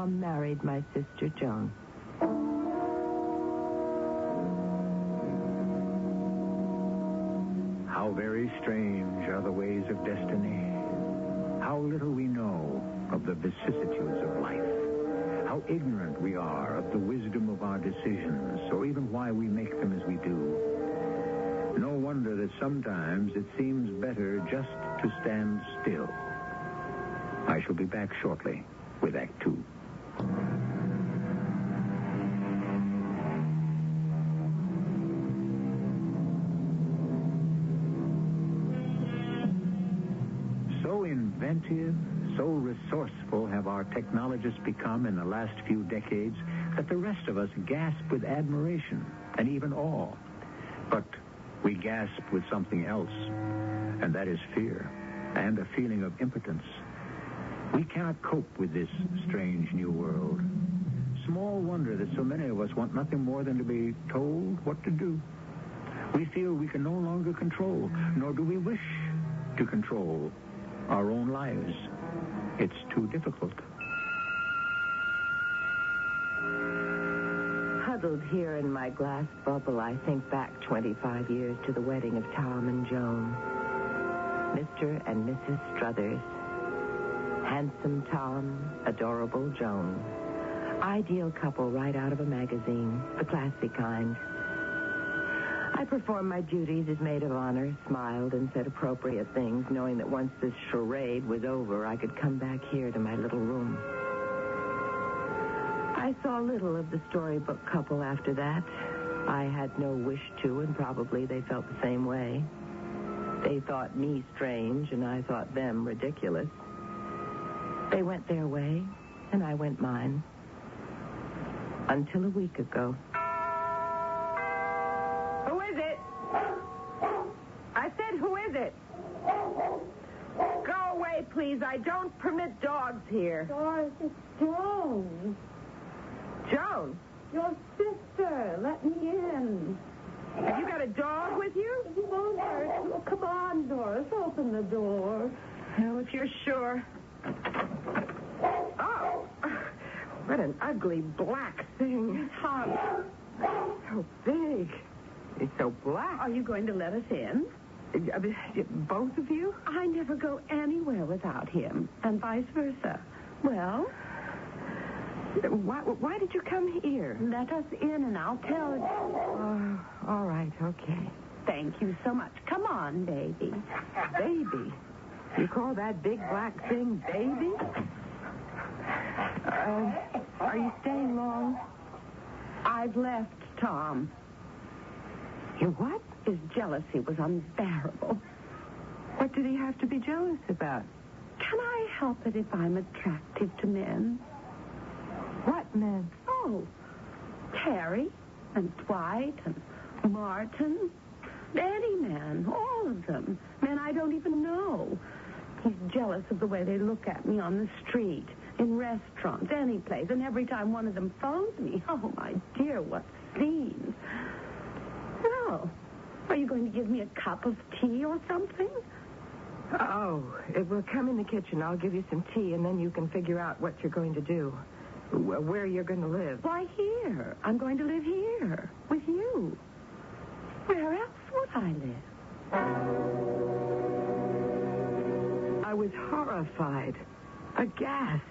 Tom married my sister Joan. How very strange are the ways of destiny. How little we know of the vicissitudes of life. How ignorant we are of the wisdom of our decisions, or even why we make them as we do. No wonder that sometimes it seems better just to stand still. I shall be back shortly with Act Two. So inventive, so resourceful have our technologists become in the last few decades that the rest of us gasp with admiration and even awe. But we gasp with something else, and that is fear and a feeling of impotence. We cannot cope with this strange new world. Small wonder that so many of us want nothing more than to be told what to do. We feel we can no longer control, nor do we wish to control our own lives. It's too difficult. Huddled here in my glass bubble, I think back 25 years to the wedding of Tom and Joan. Mr. and Mrs. Struthers. Handsome Tom, adorable Joan. Ideal couple right out of a magazine, the classy kind. I performed my duties as maid of honor, smiled, and said appropriate things, knowing that once this charade was over, I could come back here to my little room. I saw little of the storybook couple after that. I had no wish to, and probably they felt the same way. They thought me strange, and I thought them ridiculous. They went their way, and I went mine. Until a week ago. Who is it? I said, who is it? Go away, please. I don't permit dogs here. Doris, it's Joan. Joan? Your sister. Let me in. Have you got a dog with you? If you won't hurt you. Come on, Doris. Open the door. Well, if you're sure. Oh, what an ugly black thing. Tom. So big. It's so black. Are you going to let us in? Both of you? I never go anywhere without him, and vice versa. Well, why did you come here? Let us in, and I'll tell you. All right, okay. Thank you so much. Come on, baby. Baby? You call that big black thing baby? Are you staying long? I've left Tom. You what? His jealousy was unbearable. What did he have to be jealous about? Can I help it if I'm attractive to men? What men? Oh, Terry and Dwight and Martin. Any man, all of them. Men I don't even know. He's jealous of the way they look at me on the street, in restaurants, any place. And every time one of them phones me, oh, my dear, what scenes. Well, are you going to give me a cup of tea or something? Oh, well, come in the kitchen. I'll give you some tea, and then you can figure out what you're going to do. Where you're going to live. Why, here. I'm going to live here with you. Where else would I live? I was horrified, aghast.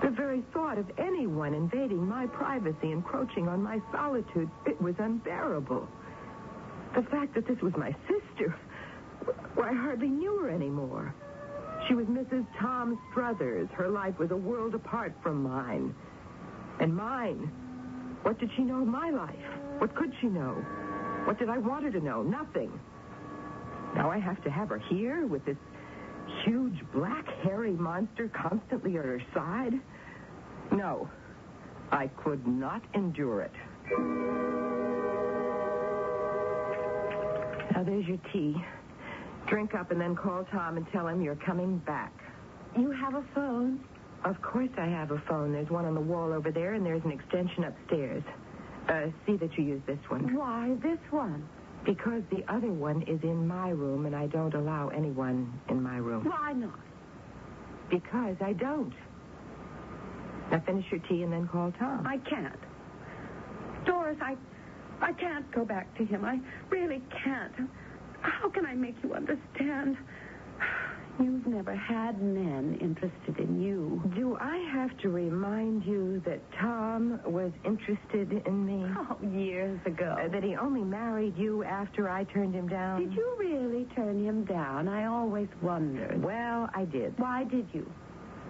The very thought of anyone invading my privacy, encroaching on my solitude, it was unbearable. The fact that this was my sister, well, I hardly knew her anymore. She was Mrs. Tom Struthers. Her life was a world apart from mine. And mine? What did she know of my life? What could she know? What did I want her to know? Nothing. Now I have to have her here with this huge, black, hairy monster constantly at her side? No, I could not endure it. Now, there's your tea. Drink up and then call Tom and tell him you're coming back. You have a phone? Of course I have a phone. There's one on the wall over there, and there's an extension upstairs. See that you use this one. Why this one? Because the other one is in my room, and I don't allow anyone in my room. Why not? Because I don't. Now finish your tea and then call Tom. I can't. Doris, I can't go back to him. I really can't. How can I make you understand? You've never had men interested in you. Do I have to remind you that Tom was interested in me? Oh, years ago. That he only married you after I turned him down? Did you really turn him down? I always wondered. Well, I did. Why did you?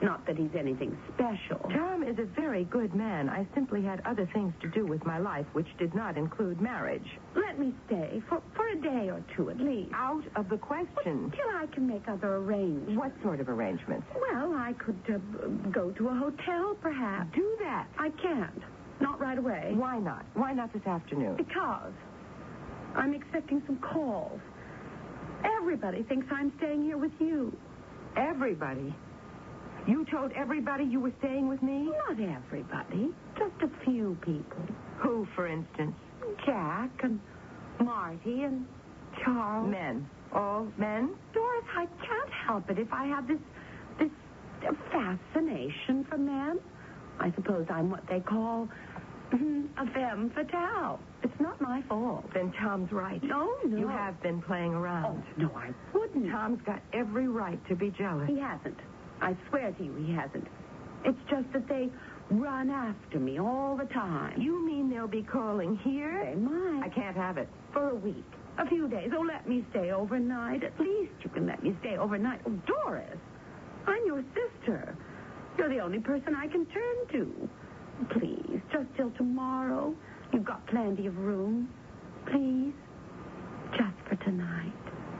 Not that he's anything special. Tom is a very good man. I simply had other things to do with my life, which did not include marriage. Let me stay for a day or two at least. Out of the question. Till I can make other arrangements. What sort of arrangements? Well, I could go to a hotel, perhaps. Do that. I can't. Not right away. Why not? Why not this afternoon? Because I'm expecting some calls. Everybody thinks I'm staying here with you. Everybody? You told everybody you were staying with me? Not everybody. Just a few people. Who, for instance? Jack and Marty and Charles. Men. All men? Doris, I can't help it if I have this fascination for men. I suppose I'm what they call a femme fatale. It's not my fault. Then Tom's right. No. You have been playing around. Oh, no, I wouldn't. Tom's got every right to be jealous. He hasn't. I swear to you he hasn't. It's just that they run after me all the time. You mean they'll be calling here? They might. I can't have it. For a week. A few days. Oh, let me stay overnight. At least you can let me stay overnight. Oh, Doris, I'm your sister. You're the only person I can turn to. Please, just till tomorrow. You've got plenty of room. Please, just for tonight.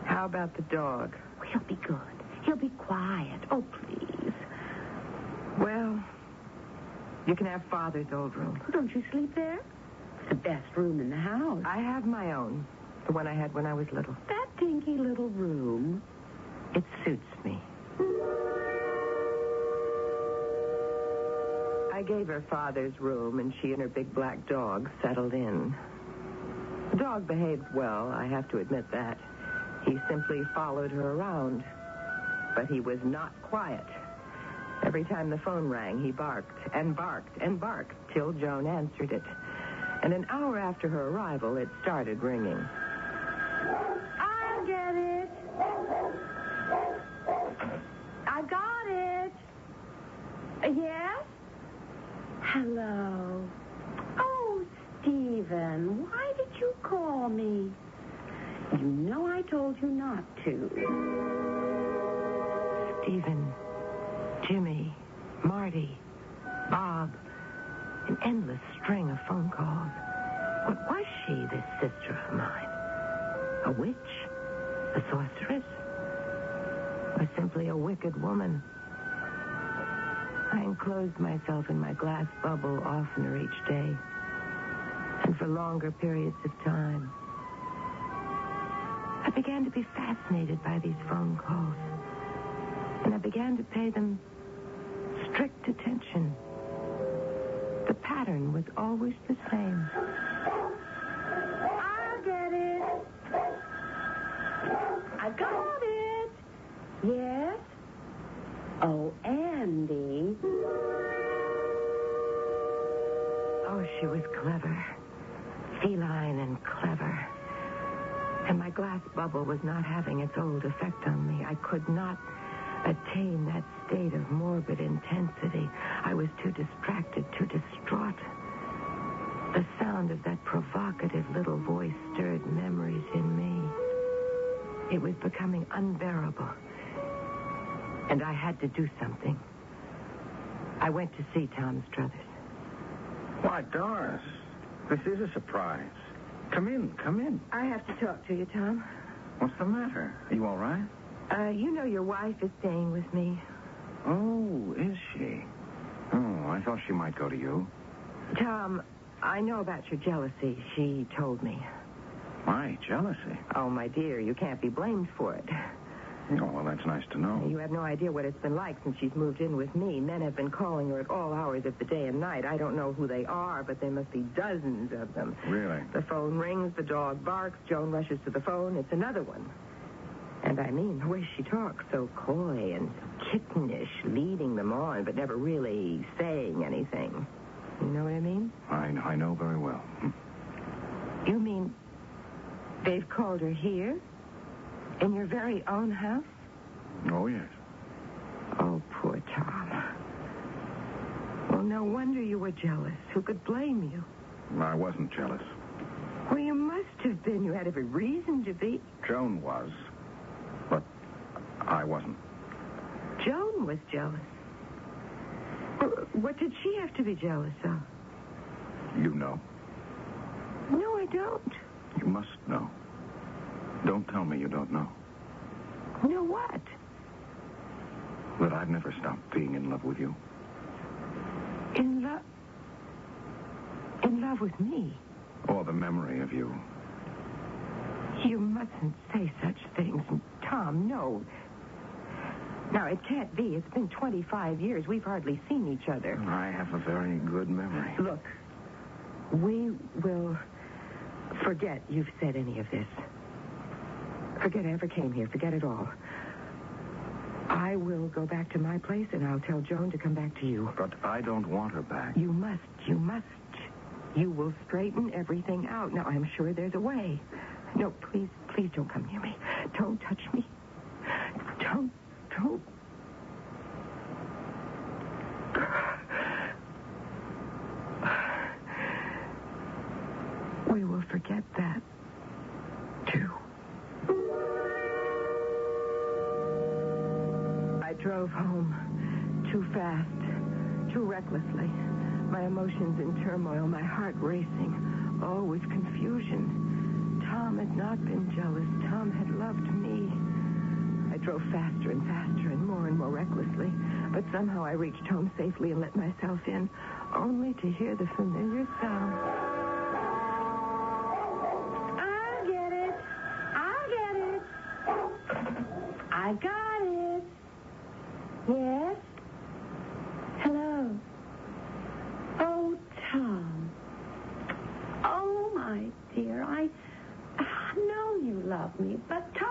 How about the dog? He'll be good. He'll be quiet. Oh, please. Well, you can have Father's old room. Don't you sleep there? It's the best room in the house. I have my own. The one I had when I was little. That dinky little room. It suits me. I gave her Father's room, and she and her big black dog settled in. The dog behaved well, I have to admit that. He simply followed her around. But he was not quiet. Every time the phone rang, he barked and barked and barked till Joan answered it. And an hour after her arrival, it started ringing. I get it. I got it. Yes? Hello. Oh, Stephen, why did you call me? You know I told you not to. Stephen, Jimmy, Marty, Bob, an endless string of phone calls. What was she, this sister of mine? A witch? A sorceress? Or simply a wicked woman? I enclosed myself in my glass bubble oftener each day, and for longer periods of time. I began to be fascinated by these phone calls, and I began to pay them strict attention. The pattern was always the same. I'll get it. I got it. Yes? Oh, Andy. Oh, she was clever. Feline and clever. And my glass bubble was not having its old effect on me. I could not attain that state of morbid intensity. I was too distracted, too distraught. The sound of that provocative little voice stirred memories in me. It was becoming unbearable. And I had to do something. I went to see Tom Struthers. Why, Doris, this is a surprise. Come in. I have to talk to you, Tom. What's the matter? Are you all right? You know your wife is staying with me. Oh, is she? Oh, I thought she might go to you. Tom, I know about your jealousy. She told me. My jealousy? Oh, my dear, you can't be blamed for it. Oh, well, that's nice to know. You have no idea what it's been like since she's moved in with me. Men have been calling her at all hours of the day and night. I don't know who they are, but there must be dozens of them. Really? The phone rings, the dog barks, Joan rushes to the phone. It's another one. And I mean, the way she talks, so coy and kittenish, leading them on, but never really saying anything. know what I mean? I know very well. You mean they've called her here? In your very own house? Oh, yes. Oh, poor Tom. Well, no wonder you were jealous. Who could blame you? I wasn't jealous. Well, you must have been. You had every reason to be. Joan was, but I wasn't. Joan was jealous. Well, what did she have to be jealous of? You know. No, I don't. You must know. Don't tell me you don't know. Know what? That I've never stopped being in love with you. In love? In love with me? Or the memory of you. You mustn't say such things. Tom, no. Now, it can't be. It's been 25 years. We've hardly seen each other. I have a very good memory. Look, we will forget you've said any of this. Forget I ever came here. Forget it all. I will go back to my place, and I'll tell Joan to come back to you. But I don't want her back. You must. You must. You will straighten everything out. Now, I'm sure there's a way. No, please don't come near me. Don't touch me. Don't. We will forget that, too. I drove home too fast, too recklessly. My emotions in turmoil, my heart racing, all with confusion. Tom had not been jealous. Tom had loved me. I drove faster and faster and more recklessly. But somehow I reached home safely and let myself in, only to hear the familiar sound. I'll get it. I got it. Yes? Hello? Oh, Tom. Oh, my dear, I know you love me, but Tom,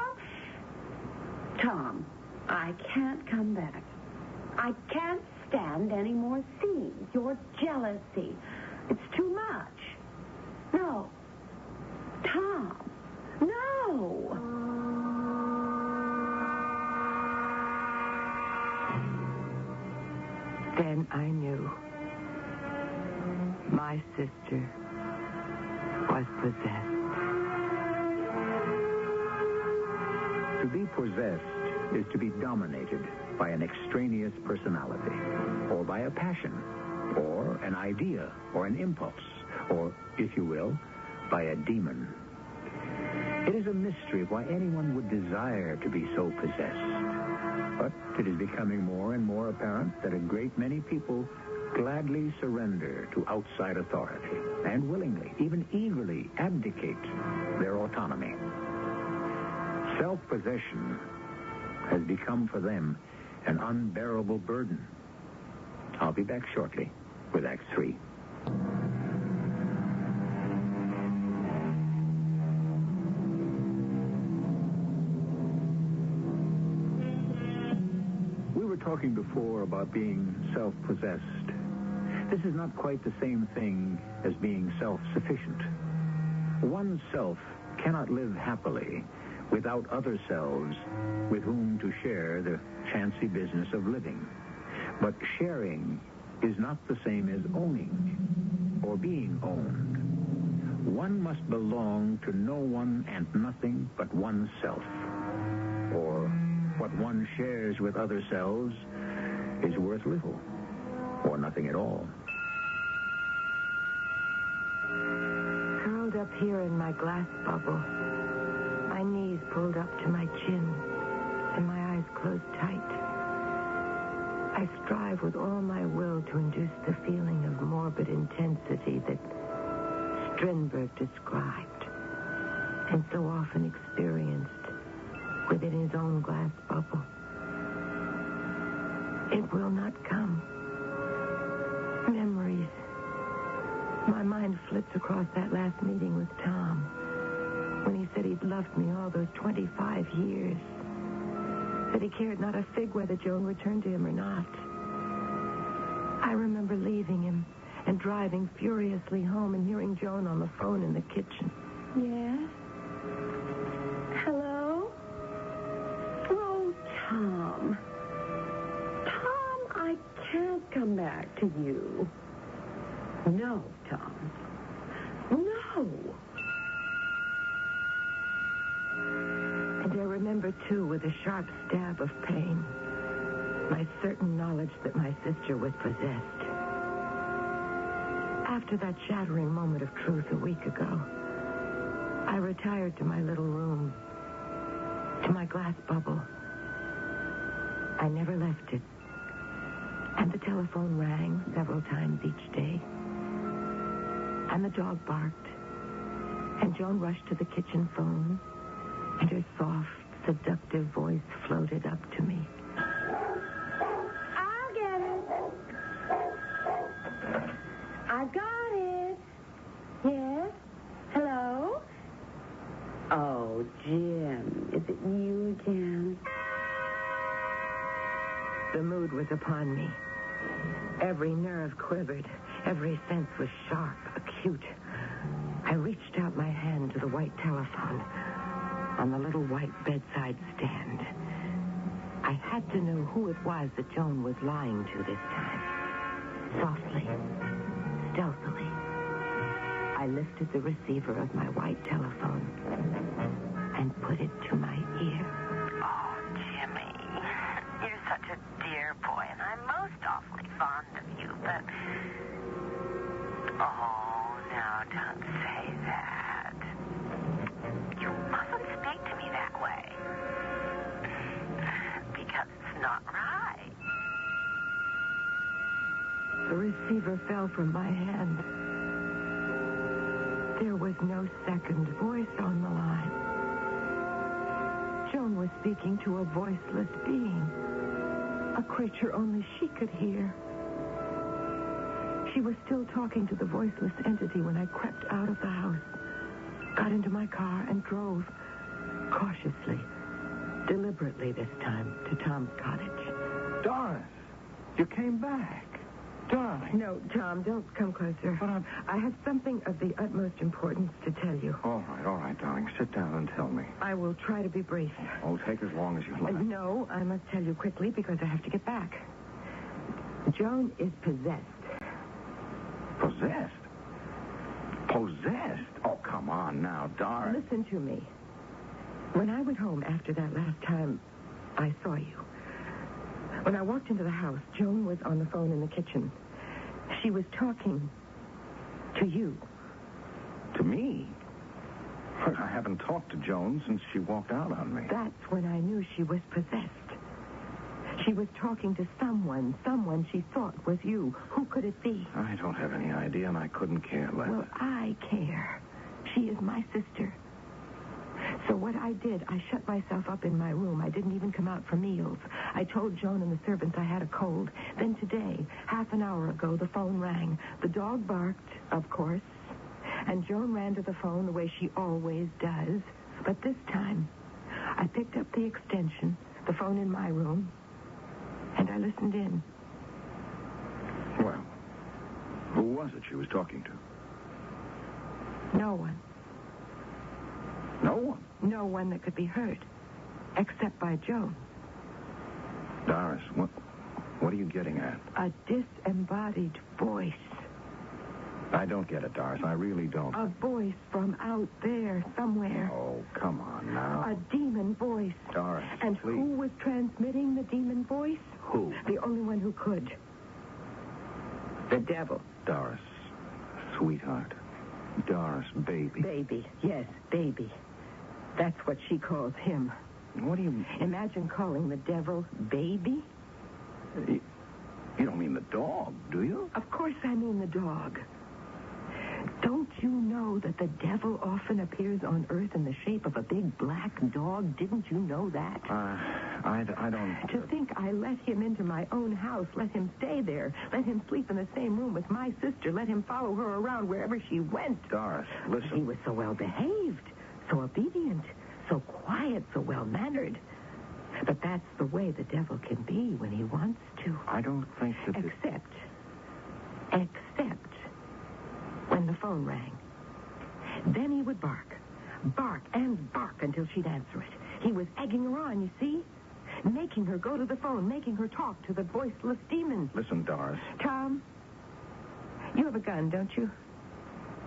I can't come back. I can't stand any more scenes. Your jealousy. It's too much. No. Tom. No. Then I knew my sister was possessed. To be possessed is to be dominated by an extraneous personality, or by a passion, or an idea, or an impulse, or, if you will, by a demon. It is a mystery why anyone would desire to be so possessed. But it is becoming more and more apparent that a great many people gladly surrender to outside authority and willingly, even eagerly, abdicate their autonomy. Self-possession has become for them an unbearable burden. I'll be back shortly with Act 3. We were talking before about being self-possessed. This is not quite the same thing as being self-sufficient. One self cannot live happily without other selves with whom to share the chancy business of living. But sharing is not the same as owning or being owned. One must belong to no one and nothing but oneself. Or what one shares with other selves is worth little or nothing at all. Curled up here in my glass bubble, my knees pulled up to my chin, and my eyes closed tight. I strive with all my will to induce the feeling of morbid intensity that Strindberg described and so often experienced within his own glass bubble. It will not come. Memories. My mind flits across that last meeting with Tom, when he said he'd loved me all those 25 years, that he cared not a fig whether Joan returned to him or not. I remember leaving him and driving furiously home and hearing Joan on the phone in the kitchen. Yes? Hello? Oh, Tom. Tom, I can't come back to you. No, Tom. No. And I remember, too, with a sharp stab of pain, my certain knowledge that my sister was possessed. After that shattering moment of truth a week ago, I retired to my little room, to my glass bubble. I never left it. And the telephone rang several times each day. And the dog barked. And Joan rushed to the kitchen phone, and her soft, seductive voice floated up to me. I'll get it. I got it. Yes? Hello? Oh, Jim, is it you again? The mood was upon me. Every nerve quivered. Every sense was sharp, acute. I reached out my hand to the white telephone on the little white bedside stand. I had to know who it was that Joan was lying to this time. Softly, stealthily, I lifted the receiver of my white telephone and put it to my ear. Oh, Jimmy, you're such a dear boy, and I'm most awfully fond of you, but... Oh, no, don't say that. You mustn't speak to me that way. Because it's not right. The receiver fell from my hand. There was no second voice on the line. Joan was speaking to a voiceless being, a creature only she could hear. She was still talking to the voiceless entity when I crept out of the house, got into my car, and drove, cautiously, deliberately this time, to Tom's cottage. Doris, you came back. Darling. No, Tom, don't come closer. But I have something of the utmost importance to tell you. All right, darling. Sit down and tell me. I will try to be brief. Oh, take as long as you like. No, I must tell you quickly because I have to get back. Joan is possessed. Possessed? Possessed? Oh, come on now, Doris. Listen to me. When I went home after that last time I saw you, when I walked into the house, Joan was on the phone in the kitchen. She was talking to you. To me? I haven't talked to Joan since she walked out on me. That's when I knew she was possessed. She was talking to someone she thought was you. Who could it be? I don't have any idea, and I couldn't care less. Well, I care. She is my sister. So what I did, I shut myself up in my room. I didn't even come out for meals. I told Joan and the servants I had a cold. Then today, half an hour ago, the phone rang. The dog barked, of course. And Joan ran to the phone the way she always does. But this time, I picked up the extension, the phone in my room, and I listened in. Well, who was it she was talking to? No one. No one? No one that could be heard, except by Joan. Doris, what are you getting at? A disembodied voice. I don't get it, Doris. I really don't. A voice from out there somewhere. Oh, come on now. A demon voice. Doris, and please. who was transmitting the demon voice? Who? The only one who could. The devil. Doris, sweetheart. Doris, baby. Baby. Yes, baby. That's what she calls him. What do you... Imagine calling the devil baby. You don't mean the dog, do you? Of course I mean the dog. Don't you know that the devil often appears on Earth in the shape of a big black dog? Didn't you know that? I don't... To think I let him into my own house, let him stay there, let him sleep in the same room with my sister, let him follow her around wherever she went. Doris, listen. He was so well behaved, so obedient, so quiet, so well mannered. But that's the way the devil can be when he wants to. I don't think that... Except phone rang. Then he would bark and bark until she'd answer it. He was egging her on, you see? Making her go to the phone, making her talk to the voiceless demon. Listen, Doris. Tom, you have a gun, don't you?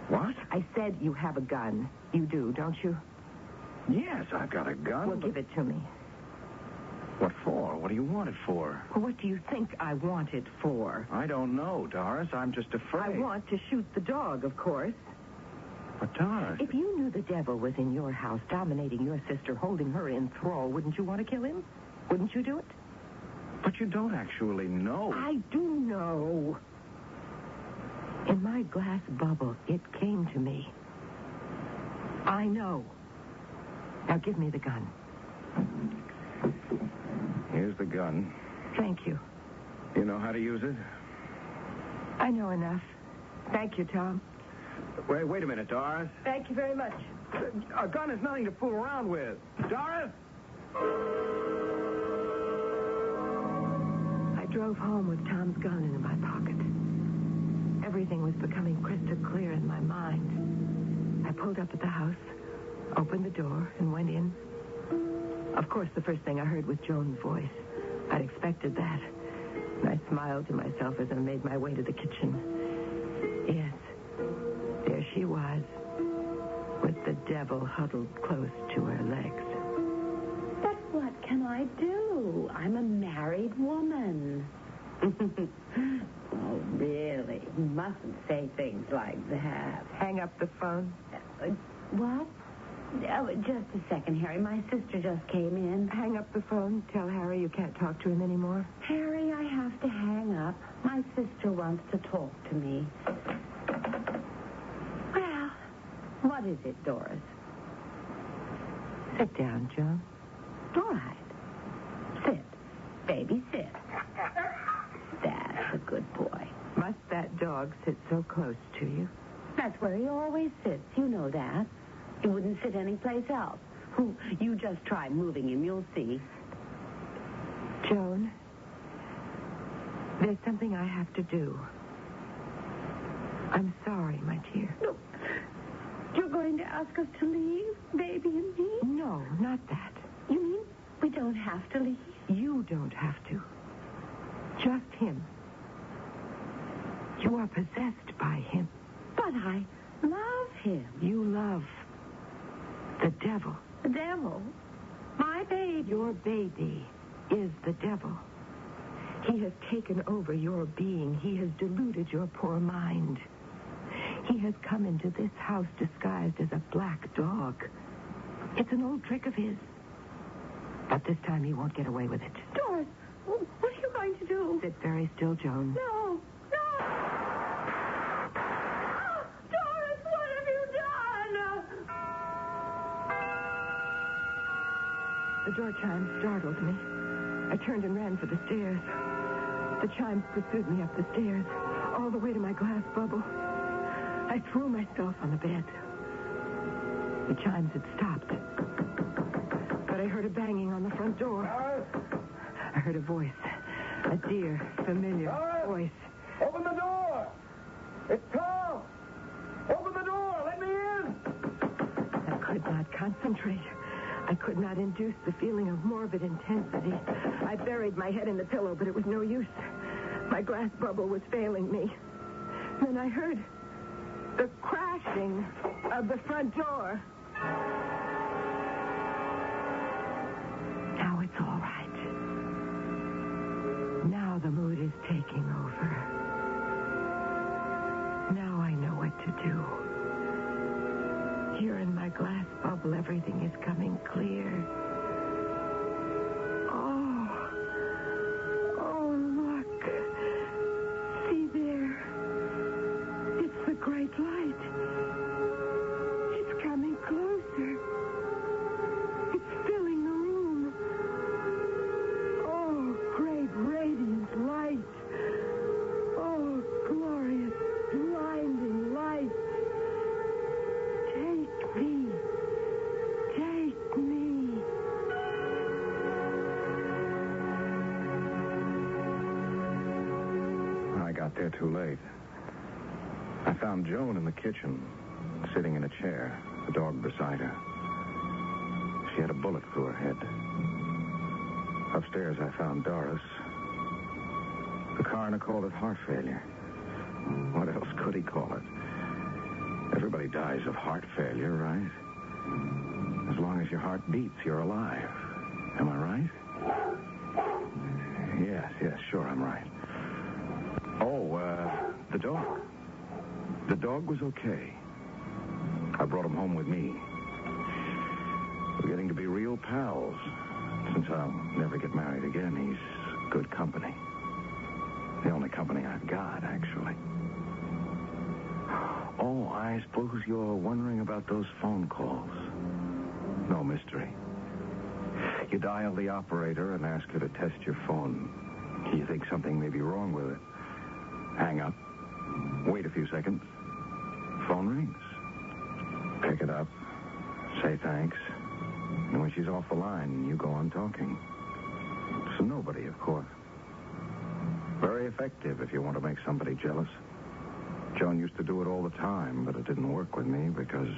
What? I said you have a gun. You do, don't you? Yes, I've got a gun. Well, give it to me. What for? What do you want it for? Well, what do you think I want it for? I don't know, Doris. I'm just afraid. I want to shoot the dog, of course. But, Doris... If you knew the devil was in your house, dominating your sister, holding her in thrall, wouldn't you want to kill him? Wouldn't you do it? But you don't actually know. I do know. In my glass bubble, it came to me. I know. Now give me the gun. Here's the gun. Thank you. You know how to use it? I know enough. Thank you, Tom. Wait a minute, Doris. Thank you very much. A gun is nothing to fool around with. Doris? I drove home with Tom's gun in my pocket. Everything was becoming crystal clear in my mind. I pulled up at the house, opened the door, and went in. Of course, the first thing I heard was Joan's voice. I'd expected that. And I smiled to myself as I made my way to the kitchen. Yes, there she was, with the devil huddled close to her legs. But what can I do? I'm a married woman. Oh, really? You mustn't say things like that. Hang up the phone. What? Oh, just a second, Harry. My sister just came in. Hang up the phone. Tell Harry you can't talk to him anymore. Harry, I have to hang up. My sister wants to talk to me. Well, what is it, Doris? Sit down, Joan. All right. Sit. Baby, sit. That's a good boy. Must that dog sit so close to you? That's where he always sits. You know that. He wouldn't sit anyplace else. You just try moving him. You'll see. Joan, there's something I have to do. I'm sorry, my dear. No. You're going to ask us to leave, baby and me? No, not that. You mean we don't have to leave? You don't have to. Just him. You are possessed by him. But I love him. You love the devil. The devil? My baby. Your baby is the devil. He has taken over your being. He has deluded your poor mind. He has come into this house disguised as a black dog. It's an old trick of his. But this time he won't get away with it. Doris, what are you going to do? Sit very still, Joan. No. Doris, what have you done? The door chime startled me. I turned and ran for the stairs. The chimes pursued me up the stairs, all the way to my glass bubble. I threw myself on the bed. The chimes had stopped. But I heard a banging on the front door. I heard a voice. A dear, familiar voice. Open the door! It's Tom! Open the door! Let me in! I could not concentrate. I could not induce the feeling of morbid intensity. I buried my head in the pillow, but it was no use. My glass bubble was failing me. Then I heard the crashing of the front door. Now it's all right. Now the mood is taking over. Now I know what to do. Here in my glass bubble, everything is coming clear. Oh, look. See there. It's the great light. It's coming closer. It's filling the room. Oh, great radiant light. Oh, glorious, blinding light. Take me. Take me. I got there too late. I found Joan in the kitchen, sitting in a chair, the dog beside her. She had a bullet through her head. Upstairs, I found Doris. The coroner called it heart failure. What else could he call it? Everybody dies of heart failure, right? As long as your heart beats, you're alive. Am I right? Yes, sure, I'm right. Oh, the dog. The dog was okay. I brought him home with me. We're getting to be real pals. Since I'll never get married again, he's good company. The only company I've got, actually. Oh, I suppose you're wondering about those phone calls. No mystery. You dial the operator and ask her to test your phone. You think something may be wrong with it. Hang up. Wait a few seconds. Phone rings. Pick it up. Say thanks. And when she's off the line, you go on talking. So nobody, of course. Very effective if you want to make somebody jealous. Joan used to do it all the time, but it didn't work with me because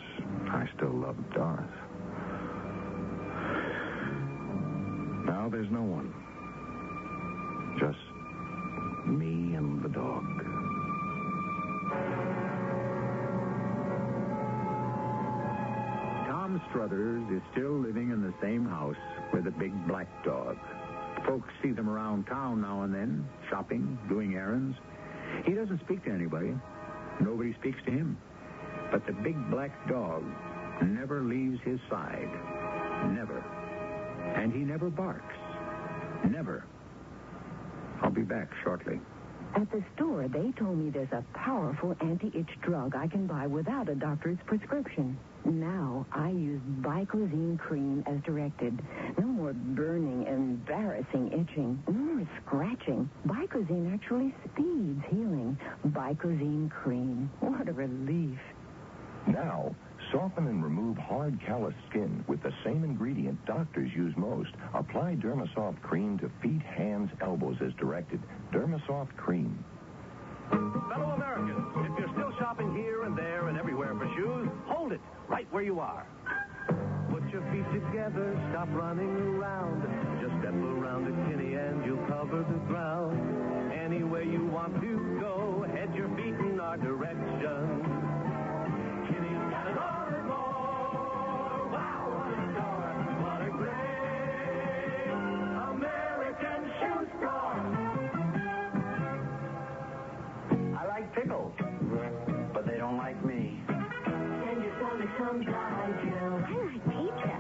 I still loved Doris. Now there's no one. Just me and the dog. Tom Struthers is still living in the same house with a big black dog. Folks see them around town now and then, shopping, doing errands. He doesn't speak to anybody. Nobody speaks to him. But the big black dog never leaves his side. Never. And he never barks. Never. I'll be back shortly. At the store, they told me there's a powerful anti-itch drug I can buy without a doctor's prescription. Now, I use Vicozine cream as directed. No more burning, embarrassing itching. No more scratching. Vicozine actually speeds healing. Vicozine cream. What a relief. Now, soften and remove hard, calloused skin with the same ingredient doctors use most. Apply Dermasoft cream to feet, hands, elbows as directed. Dermasoft cream. Fellow Americans, if you're still shopping here and there and everywhere for shoes, hold it right where you are. Put your feet together, stop running around. Just step around to Kinney and you'll cover the ground. Anywhere you want to go, head your feet in our direction. Kinney's got it all and more. Wow, what a store, what a great American shoe store. I like pickles, but they don't like me. Send your stomach some Digel. I like pizza,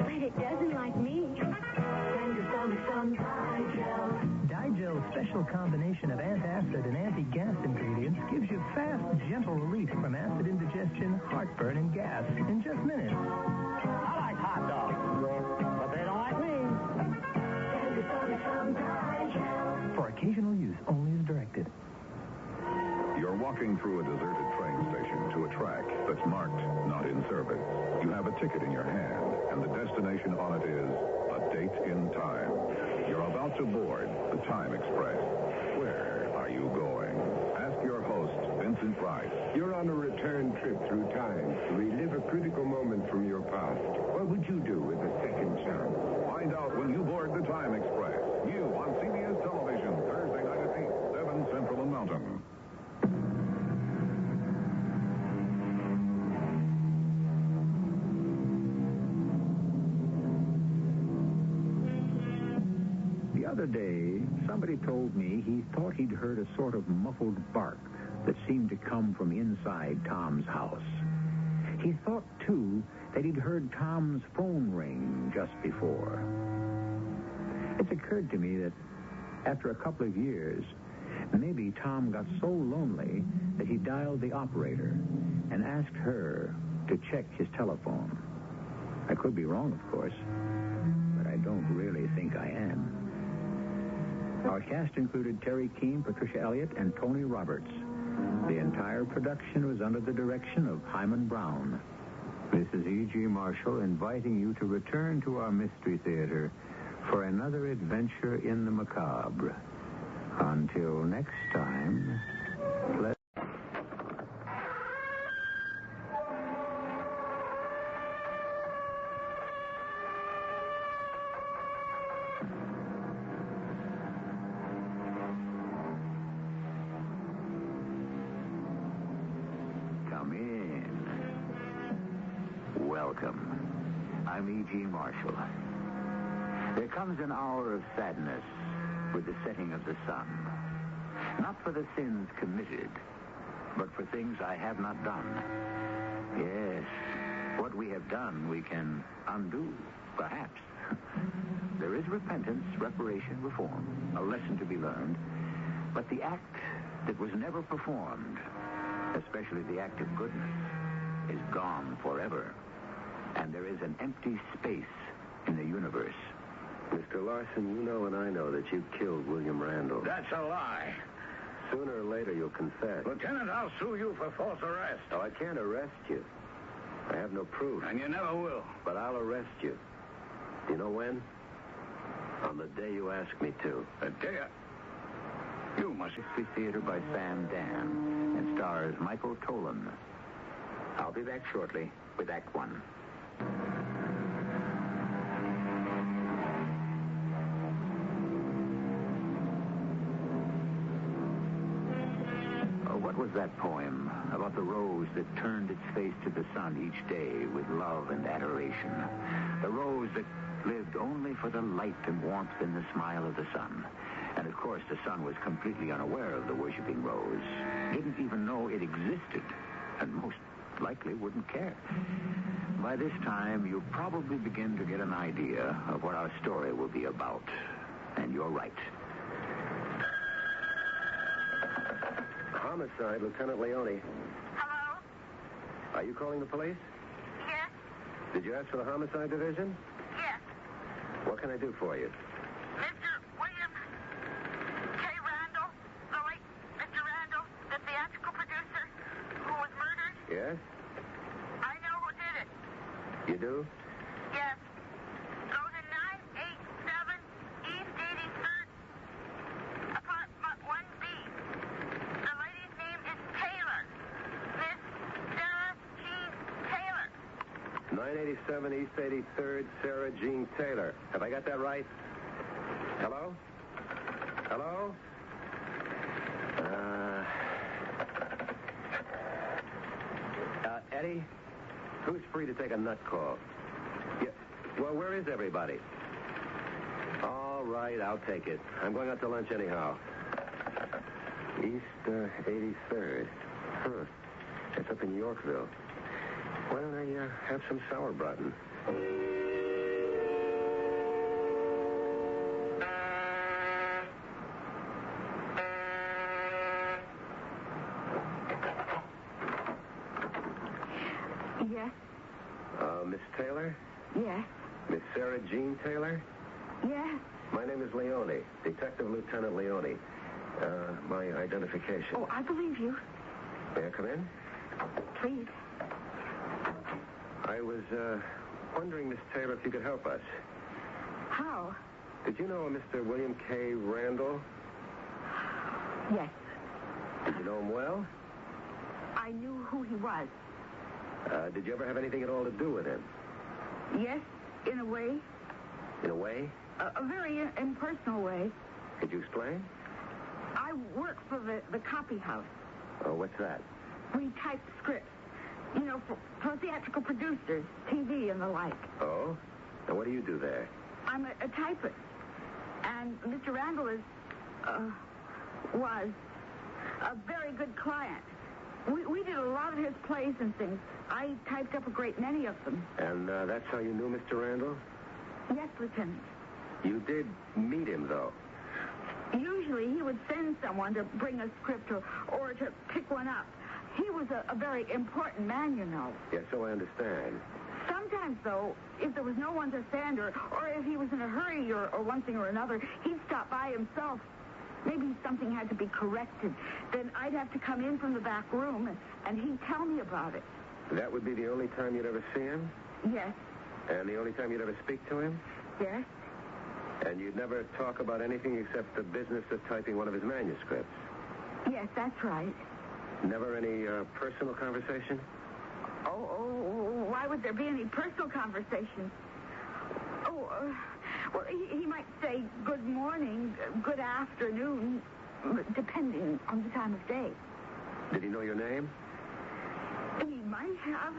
but it doesn't like me. Send your stomach some Digel. Digel's special combination of antacid and anti-gas ingredients gives you fast, gentle relief from acid indigestion, heartburn, and gas in just minutes. I like hot dogs, but they don't like me. Send your stomach some Digel. For occasional use, only as directed. You're walking through a deserted train station to a track that's marked not in service. You have a ticket in your hand, and the destination on it is a date in time. You're about to board the Time Express. Where are you going? Ask your host, Vincent Price. You're on a return trip through time to relive a critical moment from your past. What would you do with a second chance? Find out when you board the Time Express. New on CBS television, Thursday night at 8, 7 Central and Mountain. The other day, somebody told me he thought he'd heard a sort of muffled bark that seemed to come from inside Tom's house. He thought, too, that he'd heard Tom's phone ring just before. It's occurred to me that after a couple of years, maybe Tom got so lonely that he dialed the operator and asked her to check his telephone. I could be wrong, of course, but I don't really think I am. Our cast included Terry Keane, Patricia Elliott, and Tony Roberts. The entire production was under the direction of Hyman Brown. This is E.G. Marshall inviting you to return to our Mystery Theater for another adventure in the macabre. Until next time, welcome. I'm E.G. Marshall. There comes an hour of sadness with the setting of the sun. Not for the sins committed, but for things I have not done. Yes, what we have done we can undo, perhaps. There is repentance, reparation, reform, a lesson to be learned. But the act that was never performed, especially the act of goodness, is gone forever. And there is an empty space in the universe. Mr. Larson, you know and I know that you killed William Randall. That's a lie. Sooner or later, you'll confess. Lieutenant, I'll sue you for false arrest. Oh, I can't arrest you. I have no proof. And you never will. But I'll arrest you. Do you know when? On the day you ask me to. The day You must... Mystery Theater by Sam Dan and stars Michael Tolan. I'll be back shortly with Act One. What was that poem about the rose that turned its face to the sun each day with love and adoration? The rose that lived only for the light and warmth in the smile of the sun. And, of course, the sun was completely unaware of the worshiping rose. Didn't even know it existed, and most likely wouldn't care. By this time, you probably begin to get an idea of what our story will be about. And you're right. Homicide, Lieutenant Leone. Hello? Are you calling the police? Yes? Did you ask for the homicide division? Yes. What can I do for you? Mr. William K. Randall, the late Mr. Randall, the theatrical producer who was murdered. Yes? I know who did it. You do? Yes. Go to 987 East 83rd, apartment 1B. The lady's name is Taylor. Miss Sarah Jean Taylor. 987 East 83rd, Sarah Jean Taylor. Have I got that right? Hello? Hello? Eddie? Who's free to take a nut call? Yeah. Well, where is everybody? All right, I'll take it. I'm going out to lunch anyhow. East 83rd. Huh. That's up in Yorkville. Why don't I have some sauerbraten? Yes? Miss Taylor? Yes. Miss Sarah Jean Taylor? Yes. My name is Leone, Detective Lieutenant Leone. My identification. Oh, I believe you. May I come in? Please. I was wondering, Miss Taylor, if you could help us. How? Did you know a Mr. William K. Randall? Yes. Did you know him well? I knew who he was. Did you ever have anything at all to do with him? Yes, in a way. In a way? A very impersonal way. Could you explain? I work for the copy house. Oh, what's that? We type scripts. You know, for theatrical producers, TV and the like. Oh? And what do you do there? I'm a typist. And Mr. Randall was a very good client. We did a lot of his plays and things. I typed up a great many of them. And that's how you knew Mr. Randall? Yes, Lieutenant. You did meet him, though? Usually he would send someone to bring a script or to pick one up. He was a very important man, you know. Yes, so I understand. Sometimes, though, if there was no one to send or if he was in a hurry or one thing or another, he'd stop by himself. Maybe something had to be corrected. Then I'd have to come in from the back room, and he'd tell me about it. That would be the only time you'd ever see him? Yes. And the only time you'd ever speak to him? Yes. And you'd never talk about anything except the business of typing one of his manuscripts? Yes, that's right. Never any personal conversation? Oh, why would there be any personal conversation? Well, he might say good morning, good afternoon, depending on the time of day. Did he know your name? He might have.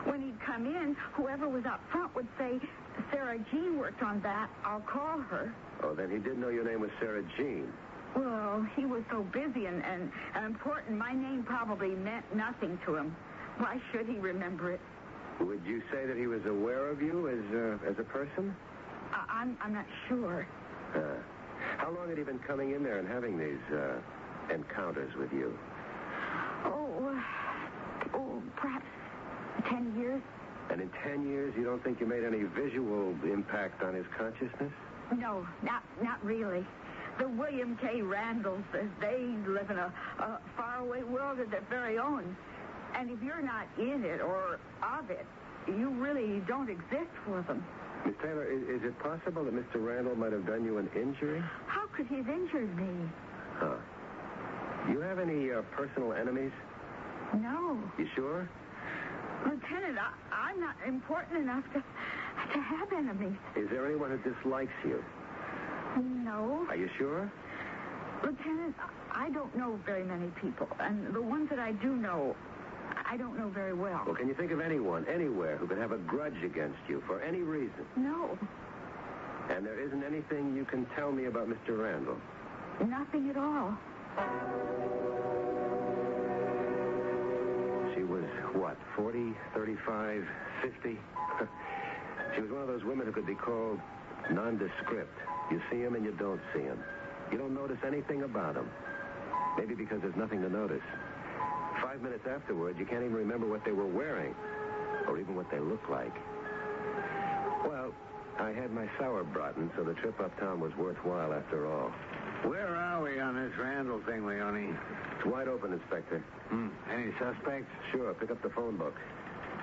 When he'd come in, whoever was up front would say, Sarah Jean worked on that. I'll call her. Oh, then he did know your name was Sarah Jean. Well, he was so busy and important, my name probably meant nothing to him. Why should he remember it? Would you say that he was aware of you as a person? I'm not sure. How long had he been coming in there and having these encounters with you? Perhaps 10 years. And in 10 years, you don't think you made any visual impact on his consciousness? No, not really. The William K. Randalls, they live in a faraway world of their very own. And if you're not in it or of it, you really don't exist for them. Miss Taylor, is it possible that Mr. Randall might have done you an injury? How could he have injured me? Huh. You have any personal enemies? No. You sure? Lieutenant, I'm not important enough to have enemies. Is there anyone who dislikes you? No. Are you sure? Lieutenant, I don't know very many people. And the ones that I do know, I don't know very well. Well, can you think of anyone, anywhere, who could have a grudge against you for any reason? No. And there isn't anything you can tell me about Mr. Randall? Nothing at all. She was, what, 40, 35, 50? She was one of those women who could be called nondescript. You see him and you don't see him. You don't notice anything about him. Maybe because there's nothing to notice. 5 minutes afterwards, you can't even remember what they were wearing or even what they looked like. Well, I had my sauerbraten, so the trip uptown was worthwhile after all. Where are we on this Randall thing, Leone? It's wide open, Inspector. Any suspects? Sure, pick up the phone book.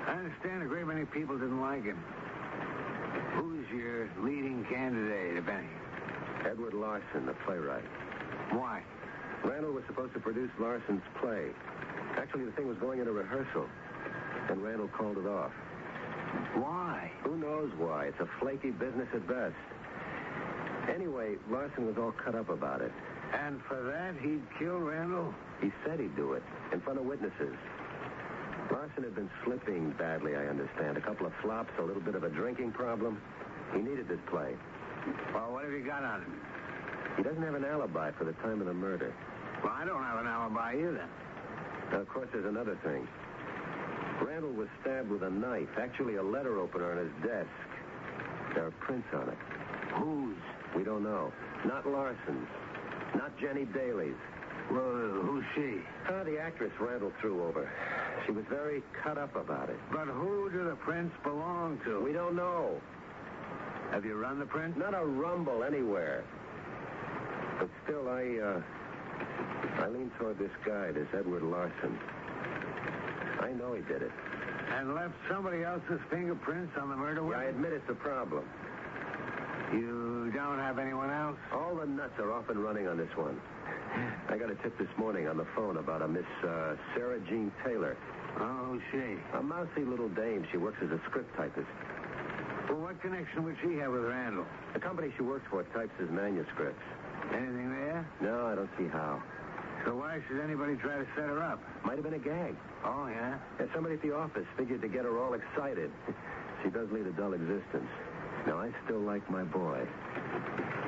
I understand a great many people didn't like him. Who's your leading candidate, if any? Edward Larson, the playwright. Why? Randall was supposed to produce Larson's play. Actually, the thing was going into rehearsal, and Randall called it off. Why? Who knows why? It's a flaky business at best. Anyway, Larson was all cut up about it. And for that, he'd kill Randall? He said he'd do it, in front of witnesses. Larson had been slipping badly, I understand. A couple of flops, a little bit of a drinking problem. He needed this play. Well, what have you got on him? He doesn't have an alibi for the time of the murder. Well, I don't have an alibi either. Now, of course, there's another thing. Randall was stabbed with a knife, actually a letter opener on his desk. There are prints on it. Whose? We don't know. Not Larson's. Not Jenny Daly's. Well, who's she? The actress Randall threw over. She was very cut up about it. But who do the prints belong to? We don't know. Have you run the print? Not a rumble anywhere. But still, I lean toward this guy, this Edward Larson. I know he did it. And left somebody else's fingerprints on the murder weapon? Yeah, I admit it's a problem. You don't have anyone else? All the nuts are off and running on this one. I got a tip this morning on the phone about a Miss Sarah Jean Taylor. Oh, who's she? A mousy little dame. She works as a script typist. Well, what connection would she have with Randall? The company she works for types his manuscripts. Anything there? No, I don't see how. So why should anybody try to set her up? Might have been a gag. Oh, yeah? And somebody at the office figured to get her all excited. She does lead a dull existence. Now, I still like my boy,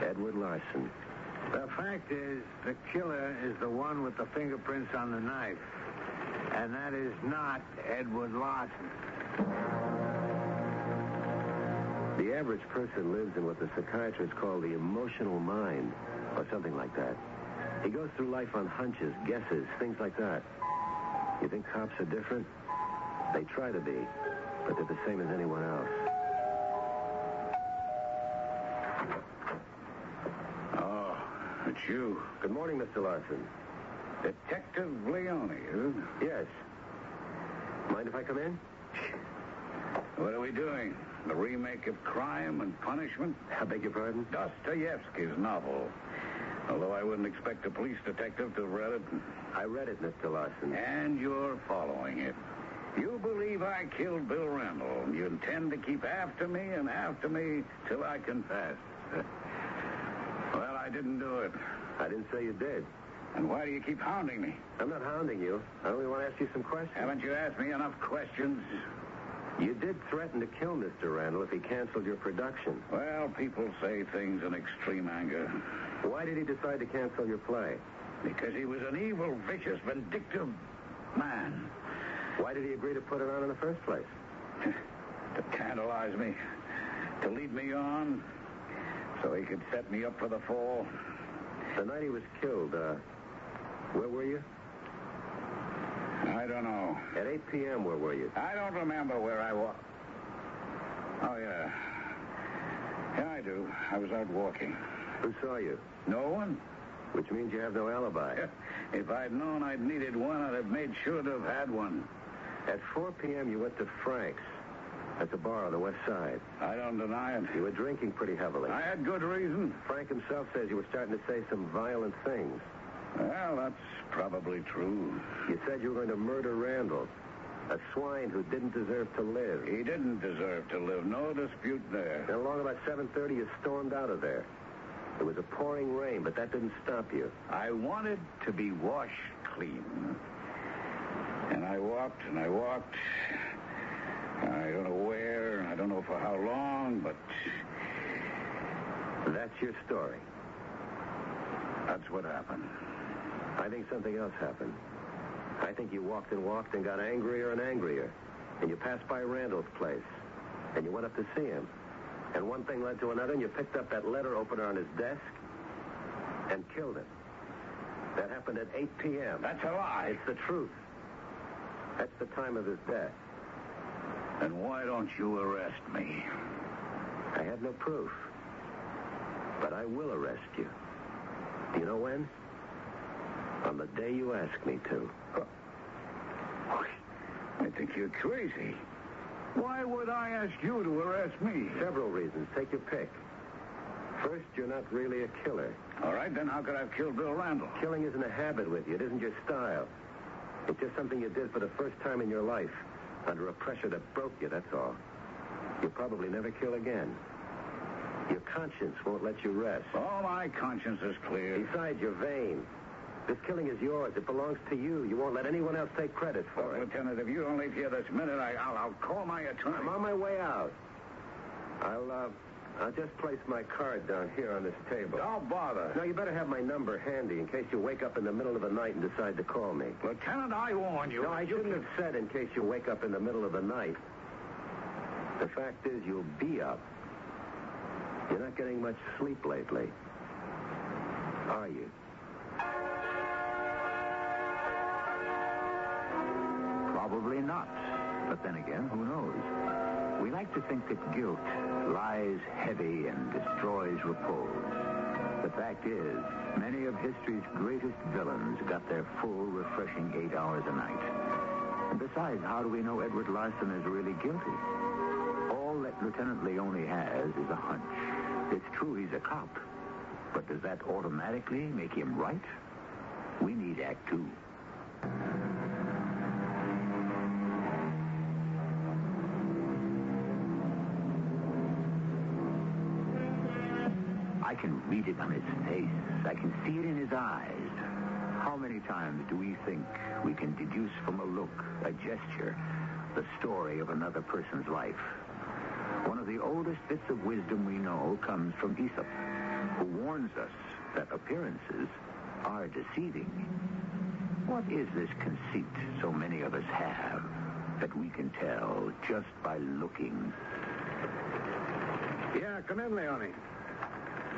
Edward Larson. The fact is, the killer is the one with the fingerprints on the knife. And that is not Edward Larson. The average person lives in what the psychiatrists call the emotional mind, or something like that. He goes through life on hunches, guesses, things like that. You think cops are different? They try to be, but they're the same as anyone else. Oh, it's you. Good morning, Mr. Larson. Detective Leone, is it? Yes. Mind if I come in? What are we doing? The remake of Crime and Punishment? I beg your pardon? Dostoevsky's novel. Although I wouldn't expect a police detective to have read it. I read it, Mr. Larson. And you're following it. You believe I killed Bill Randall. You intend to keep after me and after me till I confess. Well, I didn't do it. I didn't say you did. And why do you keep hounding me? I'm not hounding you. I only want to ask you some questions. Haven't you asked me enough questions? You did threaten to kill Mr. Randall if he canceled your production. Well, people say things in extreme anger. Why did he decide to cancel your play? Because he was an evil, vicious, vindictive man. Why did he agree to put it on in the first place? To tantalize me. To lead me on. So he could set me up for the fall. The night he was killed, where were you? I don't know. At 8 p.m., where were you? I don't remember where I was. Oh, yeah. Yeah, I do. I was out walking. Who saw you? No one. Which means you have no alibi. If I'd known I'd needed one, I'd have made sure to have had one. At 4 p.m., you went to Frank's. That's a bar on the west side. I don't deny it. You were drinking pretty heavily. I had good reason. Frank himself says you were starting to say some violent things. Well, that's probably true. You said you were going to murder Randall, a swine who didn't deserve to live. He didn't deserve to live. No dispute there. Then along about 7:30, you stormed out of there. It was a pouring rain, but that didn't stop you. I wanted to be washed clean. And I walked and I walked. I don't know where, I don't know for how long, but... That's your story. That's what happened. I think something else happened. I think you walked and got angrier and angrier. And you passed by Randall's place. And you went up to see him. And one thing led to another, and you picked up that letter opener on his desk and killed him. That happened at 8 p.m. That's a lie. It's the truth. That's the time of his death. Then why don't you arrest me? I have no proof. But I will arrest you. Do you know when? On the day you ask me to. I think you're crazy. Why would I ask you to arrest me? Several reasons. Take your pick. First, you're not really a killer. All right, then how could I have killed Bill Randall? Killing isn't a habit with you. It isn't your style. It's just something you did for the first time in your life. Under a pressure that broke you, that's all. You'll probably never kill again. Your conscience won't let you rest. Oh, my conscience is clear. Besides, you're vain. This killing is yours. It belongs to you. You won't let anyone else take credit for it. Lieutenant, if you don't leave here this minute, I'll call my attorney. I'm on my way out. I'll just place my card down here on this table. Don't bother. No, you better have my number handy in case you wake up in the middle of the night and decide to call me. Lieutenant, I warn you. No, I shouldn't have said in case you wake up in the middle of the night. The fact is, you'll be up. You're not getting much sleep lately. Are you? Probably not. But then again, who knows? We like to think that guilt lies heavy and destroys repose. The fact is, many of history's greatest villains got their full, refreshing 8 hours a night. And besides, how do we know Edward Larson is really guilty? All that Lieutenant Leone has is a hunch. It's true he's a cop. But does that automatically make him right? We need Act Two. I can read it on his face. I can see it in his eyes. How many times do we think we can deduce from a look, a gesture, the story of another person's life? One of the oldest bits of wisdom we know comes from Aesop, who warns us that appearances are deceiving. What is this conceit so many of us have that we can tell just by looking? Yeah, come in, Leone.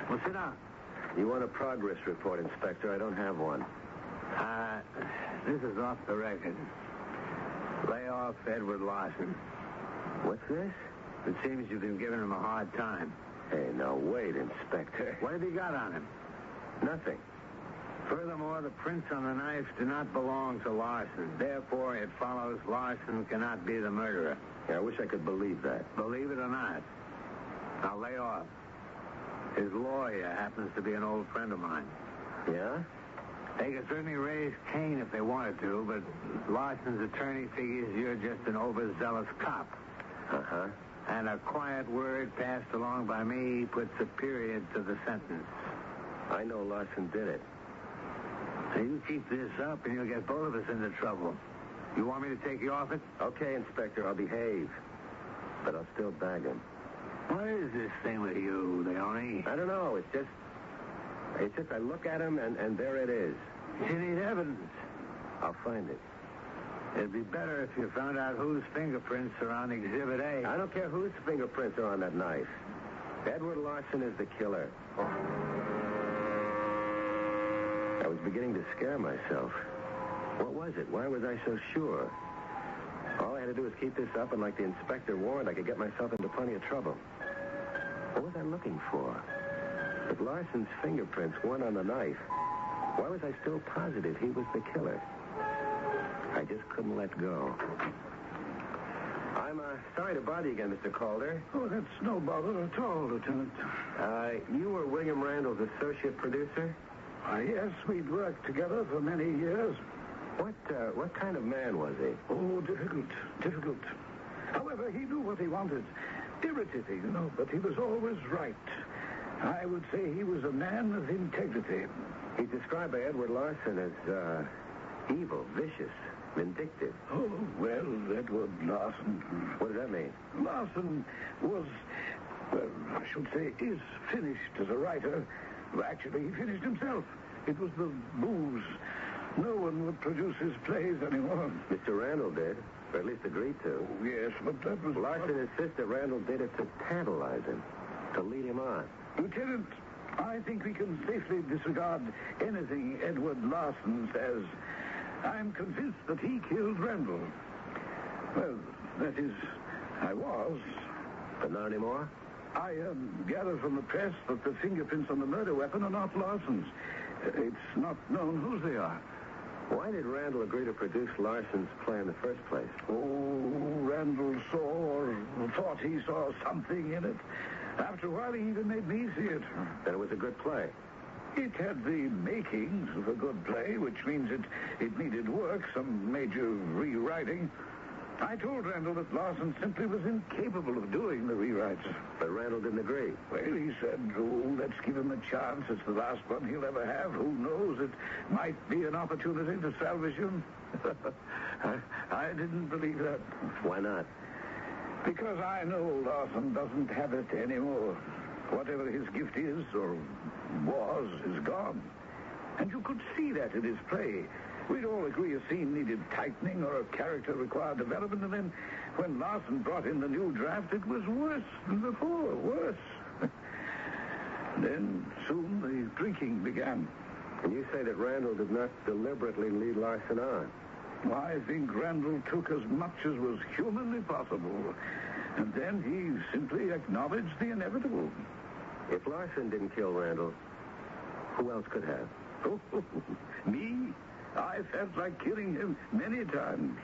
Well, sit down. You want a progress report, Inspector? I don't have one. This is off the record. Lay off Edward Larson. What's this? It seems you've been giving him a hard time. Hey, now, wait, Inspector. What have you got on him? Nothing. Furthermore, the prints on the knife do not belong to Larson. Therefore, it follows Larson cannot be the murderer. Yeah, I wish I could believe that. Believe it or not. Now, lay off. His lawyer happens to be an old friend of mine. Yeah? They could certainly raise Cain if they wanted to, but Larson's attorney figures you're just an overzealous cop. Uh-huh. And a quiet word passed along by me puts a period to the sentence. I know Larson did it. So you keep this up and you'll get both of us into trouble. You want me to take you off it? Okay, Inspector, I'll behave. but I'll still bag him. What is this thing with you, Leone? I don't know. It's just I look at him, and there it is. You need evidence. I'll find it. It'd be better if you found out whose fingerprints are on Exhibit A. I don't care whose fingerprints are on that knife. Edward Larson is the killer. I was beginning to scare myself. What was it? Why was I so sure? All I had to do was keep this up, and like the inspector warned, I could get myself into plenty of trouble. What was I looking for? If Larson's fingerprints weren't on the knife, why was I still positive he was the killer? I just couldn't let go. I'm sorry to bother you again, Mr. Calder. Oh, that's no bother at all, Lieutenant. You were William Randall's associate producer? Yes, we'd worked together for many years. What kind of man was he? Oh, difficult. However, he knew what he wanted. Irritating, but he was always right. I would say he was a man of integrity. He's described by Edward Larson as evil, vicious, vindictive. Oh, well, Edward Larson. What does that mean? Larson was, well, I should say, is finished as a writer. Actually, he finished himself. It was the booze. No one would produce his plays anymore. Mr. Randall did, or at least agreed to. Oh, yes, but that was... Larson insists that Randall did it to tantalize him, to lead him on. Lieutenant, I think we can safely disregard anything Edward Larson says. I'm convinced that he killed Randall. Well, that is, I was. But not anymore? I gathered from the press that the fingerprints on the murder weapon are not Larson's. It's not known whose they are. Why did Randall agree to produce Larson's play in the first place? Oh, Randall saw or thought he saw something in it. After a while, he even made me see it. Then it was a good play. It had the makings of a good play, which means it needed work, some major rewriting. I told Randall that Larson simply was incapable of doing the rewrites. But Randall didn't agree. Well, he said, let's give him a chance. It's the last one he'll ever have. Who knows? It might be an opportunity to salvage him. I didn't believe that. Why not? Because I know Larson doesn't have it anymore. Whatever his gift is, or was, is gone. And you could see that in his play. We'd all agree a scene needed tightening or a character required development, and then when Larson brought in the new draft, it was worse than before, worse. Then soon the drinking began. And you say that Randall did not deliberately lead Larson on? I think Randall took as much as was humanly possible, and then he simply acknowledged the inevitable. If Larson didn't kill Randall, who else could have? Oh, me? I felt like killing him many times.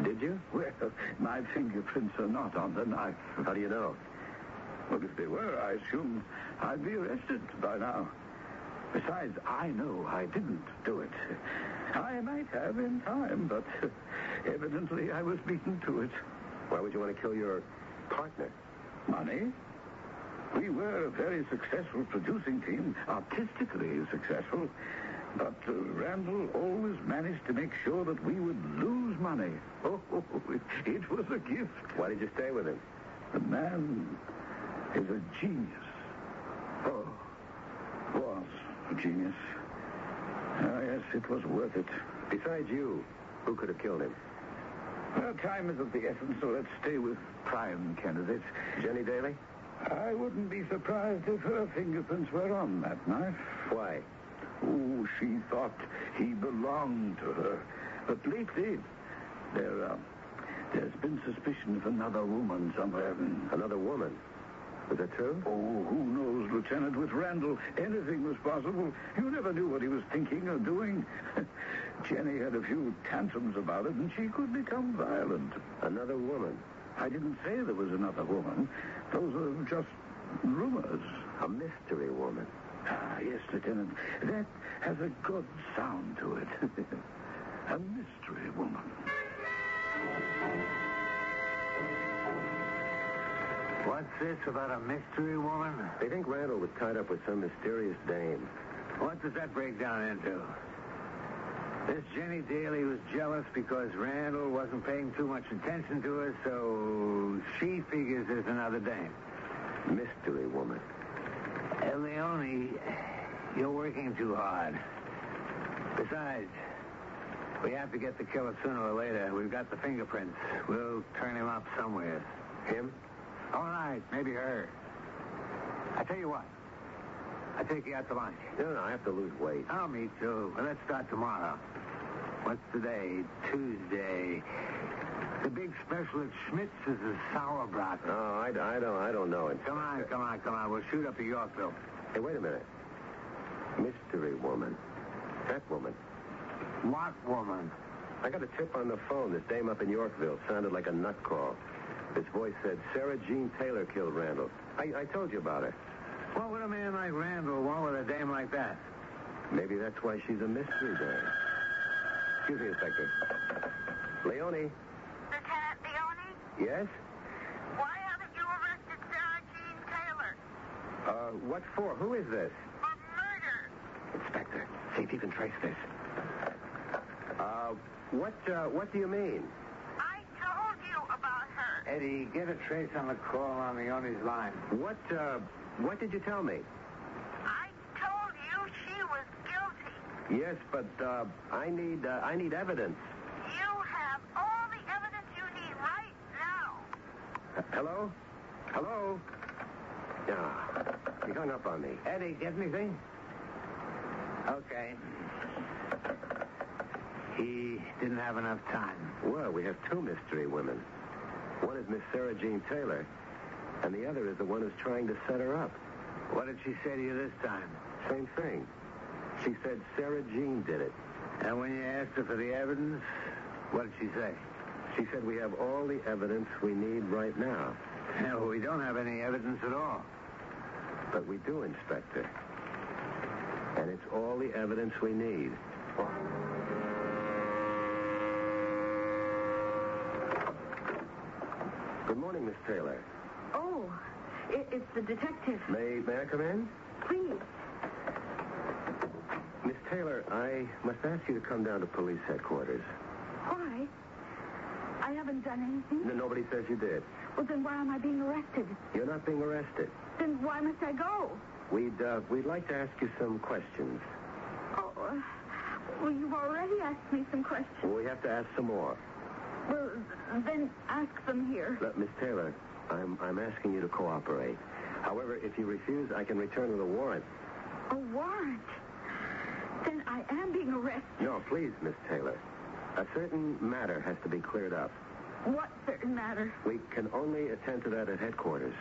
Did you? Well, my fingerprints are not on the knife. How do you know? Well, if they were, I assume I'd be arrested by now. Besides, I know I didn't do it. I might have in time, but evidently I was beaten to it. Why would you want to kill your partner? Money. We were a very successful producing team, artistically successful. But Randall always managed to make sure that we would lose money. Oh, it was a gift. Why did you stay with him? The man is a genius. Oh, was a genius. Oh, yes, it was worth it. Besides you, who could have killed him? Well, time is of the essence, so let's stay with prime candidates. Jenny Daly? I wouldn't be surprised if her fingerprints were on that knife. Why? Oh, she thought he belonged to her. But lately, there's been suspicion of another woman somewhere. Another woman? Is that true? Oh, who knows, Lieutenant? With Randall, anything was possible. You never knew what he was thinking or doing. Jenny had a few tantrums about it, and she could become violent. Another woman? I didn't say there was another woman. Those are just rumors. A mystery woman? Ah, yes, Lieutenant. That has a good sound to it. A mystery woman. What's this about a mystery woman? They think Randall was tied up with some mysterious dame. What does that break down into? This Jenny Daly was jealous because Randall wasn't paying too much attention to her, so she figures there's another dame. Mystery woman. Leone, you're working too hard. Besides, we have to get the killer sooner or later. We've got the fingerprints. We'll turn him up somewhere. Him? All right, maybe her. I tell you what. I take you out to lunch. No, I have to lose weight. Oh, me too. Well, let's start tomorrow. What's today? Tuesday. The big special at Schmidt's is a sauerbraten. Oh, I don't know it. Come on. We'll shoot up to Yorkville. Hey, wait a minute. Mystery woman. That woman. What woman? I got a tip on the phone. This dame up in Yorkville sounded like a nut call. This voice said Sarah Jean Taylor killed Randall. I told you about her. What would a man like Randall want with a dame like that? Maybe that's why she's a mystery dame. Excuse me, Inspector. Leone? Lieutenant Leone? Yes? Why haven't you arrested Sarah Jean Taylor? What for? Who is this? For murder. Inspector, see if you can trace this. What do you mean? I told you about her. Eddie, get a trace on the call on Leone's line. What did you tell me? I told you she was guilty. Yes, but I need evidence. You have all the evidence you need right now. Hello? Hello? Yeah, he hung up on me. Eddie, get anything? Okay. He didn't have enough time. Well, we have two mystery women. One is Miss Sarah Jean Taylor, and the other is the one who's trying to set her up. What did she say to you this time? Same thing. She said Sarah Jean did it. And when you asked her for the evidence, what did she say? She said we have all the evidence we need right now. No, we don't have any evidence at all. But we do, Inspector. And it's all the evidence we need. Good morning, Miss Taylor. Oh, it's the detective. May I come in? Please. Miss Taylor, I must ask you to come down to police headquarters. Why? I haven't done anything. No, nobody says you did. Well, then why am I being arrested? You're not being arrested. Then why must I go? We'd like to ask you some questions. Oh, well, you've already asked me some questions. Well, we have to ask some more. Well, then ask them here. Look, Miss Taylor, I'm asking you to cooperate. However, if you refuse, I can return with a warrant. A warrant? Then I am being arrested. No, please, Miss Taylor. A certain matter has to be cleared up. What certain matter? We can only attend to that at headquarters.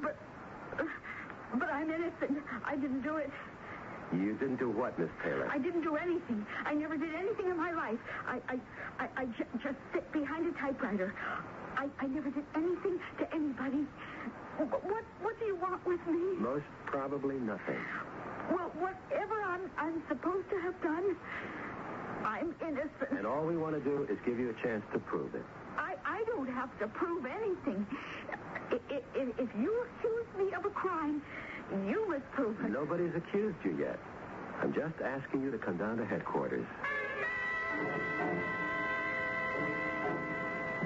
But I'm innocent. I didn't do it. You didn't do what, Miss Taylor? I didn't do anything. I never did anything in my life. I just sit behind a typewriter. I never did anything to anybody. What do you want with me? Most probably nothing. Well, whatever I'm supposed to have done, I'm innocent. And all we want to do is give you a chance to prove it. I don't have to prove anything. If you accuse me of a crime, you must prove it. Nobody's accused you yet. I'm just asking you to come down to headquarters.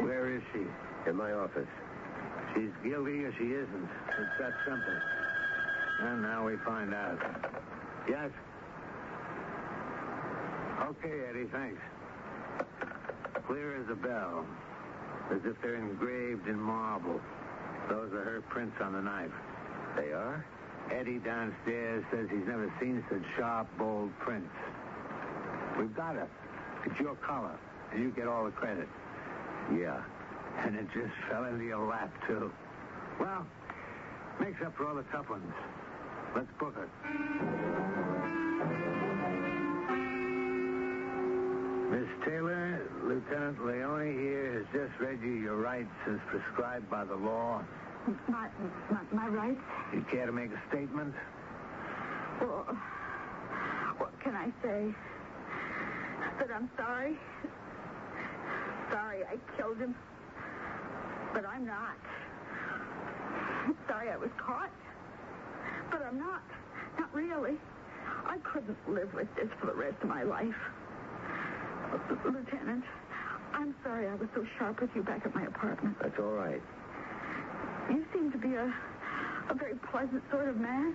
Where is she? In my office. She's guilty or she isn't. It's that simple. And now we find out. Yes? Okay, Eddie, thanks. Clear as a bell. As if they're engraved in marble. Those are her prints on the knife. They are? Eddie downstairs says he's never seen such sharp, bold prints. We've got her. It's your color, and you get all the credit. Yeah. And it just fell into your lap, too. Well, makes up for all the tough ones. Let's book her. Miss Taylor, Lieutenant Leone here has just read you your rights as prescribed by the law. My rights? You care to make a statement? Well, what can I say? That I'm sorry. Sorry I killed him. But I'm not. Sorry I was caught. But I'm not. Not really. I couldn't live with this for the rest of my life. Lieutenant, I'm sorry I was so sharp with you back at my apartment. That's all right. You seem to be a very pleasant sort of man.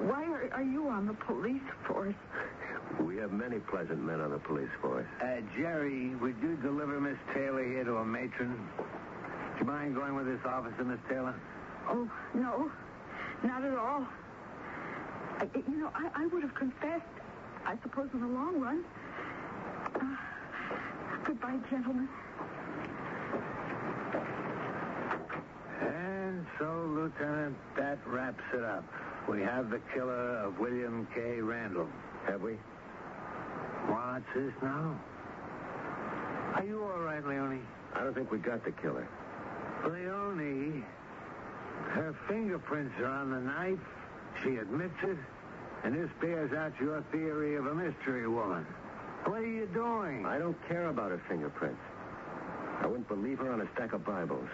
Why are you on the police force? We have many pleasant men on the police force. Jerry, would you deliver Miss Taylor here to a matron? Do you mind going with this officer, Miss Taylor? Oh, no. Not at all. I would have confessed, I suppose, in the long run. Goodbye, gentlemen. And so, Lieutenant, that wraps it up. We have the killer of William K. Randall. Have we? What's this now? Are you all right, Leonie? I don't think we got the killer. Leonie, her fingerprints are on the knife. She admits it. And this bears out your theory of a mystery woman. What are you doing? I don't care about her fingerprints. I wouldn't believe her on a stack of Bibles.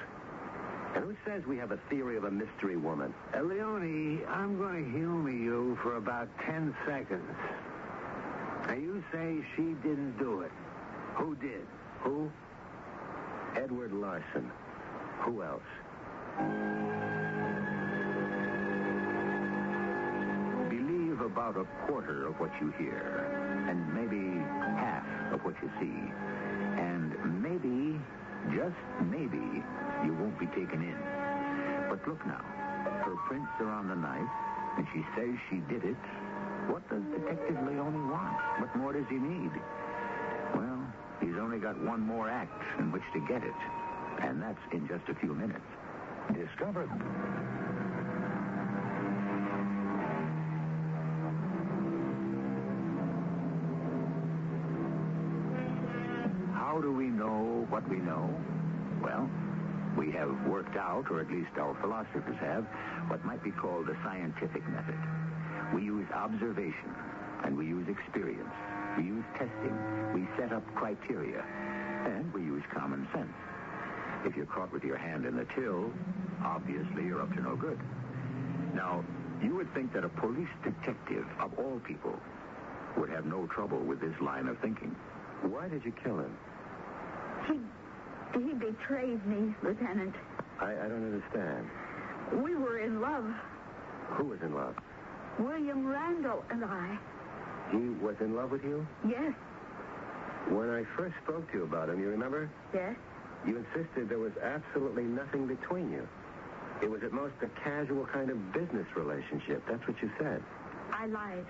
And who says we have a theory of a mystery woman? Leonie, I'm going to humor you for about 10 seconds. Now, you say she didn't do it. Who did? Who? Edward Larson. Who else? Believe about a quarter of what you hear, and maybe half of what you see. And maybe, just maybe, you won't be taken in. But look now. Her prints are on the knife, and she says she did it. What does Detective Leone want? What more does he need? Well, he's only got one more act in which to get it. And that's in just a few minutes. Discover. How do we know what we know? Well, we have worked out, or at least our philosophers have, what might be called the scientific method. We use observation, and we use experience. We use testing. We set up criteria, and we use common sense. If you're caught with your hand in the till, obviously you're up to no good. Now, you would think that a police detective, of all people, would have no trouble with this line of thinking. Why did you kill him? He betrayed me, Lieutenant. I don't understand. We were in love. Who was in love? William Randall and I. He was in love with you? Yes. When I first spoke to you about him, you remember? Yes. You insisted there was absolutely nothing between you. It was at most a casual kind of business relationship. That's what you said. I lied.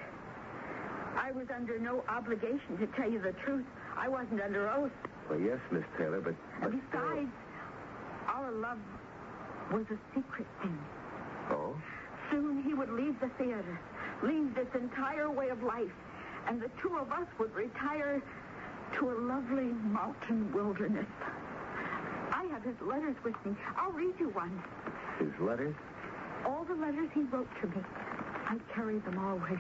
I was under no obligation to tell you the truth. I wasn't under oath. Well, yes, Miss Taylor, but besides, our love was a secret thing. Oh? Soon he would leave the theater, leave this entire way of life, and the two of us would retire to a lovely mountain wilderness. I have his letters with me. I'll read you one. His letters? All the letters he wrote to me. I carry them always.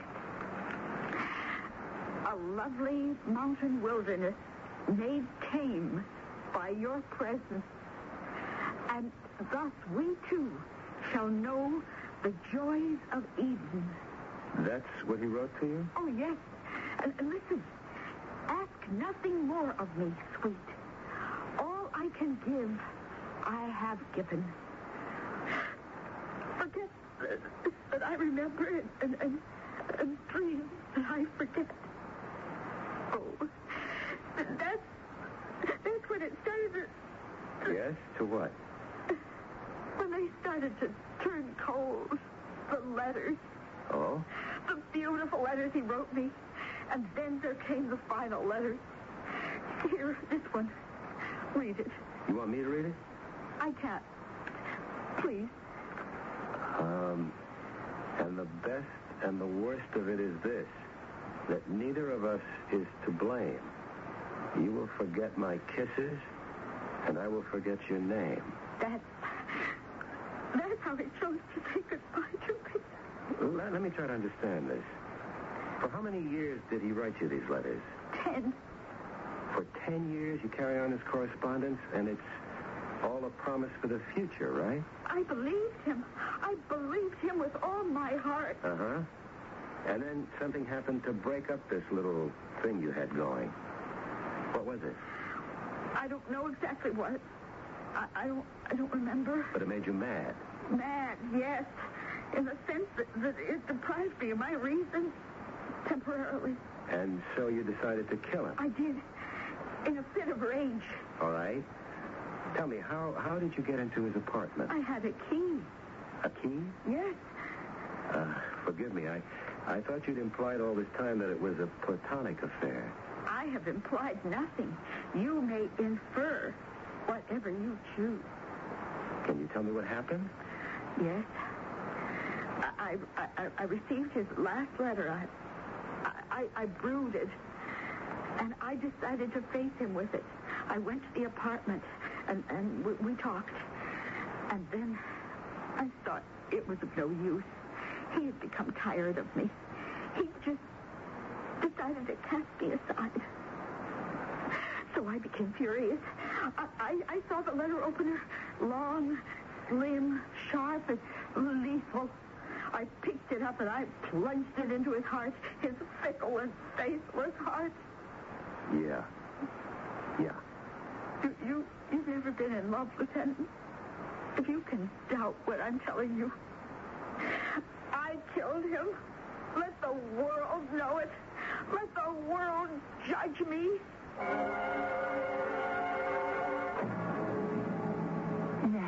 A lovely mountain wilderness made tame by your presence. And thus we too shall know the joys of Eden. That's what he wrote to you? Oh, yes. And listen, ask nothing more of me, sweet. All I can give, I have given. Forget that I remember and dream that I forget. Oh, that's when it started. Yes, to what? When they started to turn cold, the letters. Oh? The beautiful letters he wrote me. And then there came the final letter. Here, this one. Read it. You want me to read it? I can't. Please. And the best and the worst of it is this, that neither of us is to blame. You will forget my kisses, and I will forget your name. That's how he chose to say goodbye to me. Let me try to understand this. For how many years did he write you these letters? 10. For 10 years you carry on this correspondence, and it's all a promise for the future, right? I believed him. I believed him with all my heart. Uh-huh. And then something happened to break up this little thing you had going. What was it? I don't know exactly what. I don't remember. But it made you mad. Mad, yes. In the sense that it deprived me of my reason temporarily. And so you decided to kill him? I did. In a fit of rage. All right. Tell me, how did you get into his apartment? I had a key. A key? Yes. Forgive me. I thought you'd implied all this time that it was a platonic affair. I have implied nothing. You may infer whatever you choose. Can you tell me what happened? Yes. I received his last letter. I brooded, and I decided to face him with it. I went to the apartment, and we talked. And then I thought it was of no use. He had become tired of me. He just decided to cast me aside. So I became furious. I saw the letter opener, long, slim, sharp, and lethal. I picked it up and I plunged it into his heart, his fickle and faithless heart. Yeah. You've never been in love, Lieutenant. If you can doubt what I'm telling you, I killed him. Let the world know it. Let the world judge me.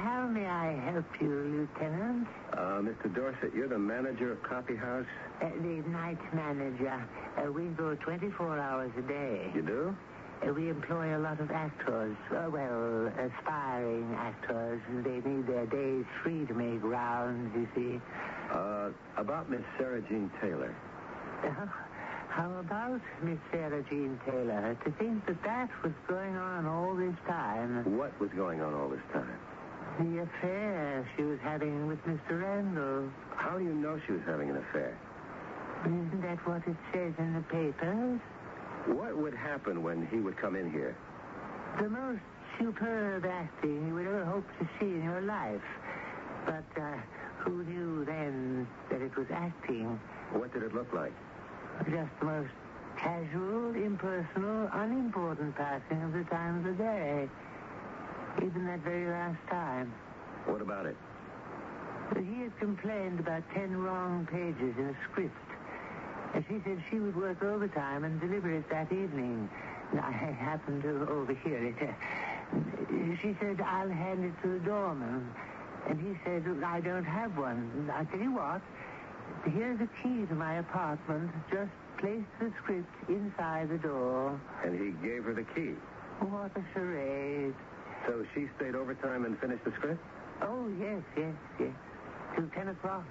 How may I help you, Lieutenant? Mr. Dorset, you're the manager of Coffee House? The night manager. We go 24 hours a day. You do? We employ a lot of actors. Aspiring actors. They need their days free to make rounds, you see. About Miss Sarah Jean Taylor. How about Miss Sarah Jean Taylor? To think that was going on all this time. What was going on all this time? The affair she was having with Mr. Randall. How do you know she was having an affair? Isn't that what it says in the papers? What would happen when he would come in here? The most superb acting you would ever hope to see in your life. But who knew then that it was acting? What did it look like? Just the most casual, impersonal, unimportant passing of the time of the day. Even that very last time. What about it? He had complained about 10 wrong pages in a script. And she said she would work overtime and deliver it that evening. I happened to overhear it. She said, I'll hand it to the doorman. And he said, I don't have one. I'll tell you what. Here's a key to my apartment. Just place the script inside the door. And he gave her the key? What a charade. So she stayed overtime and finished the script? Oh, yes. Till 10 o'clock.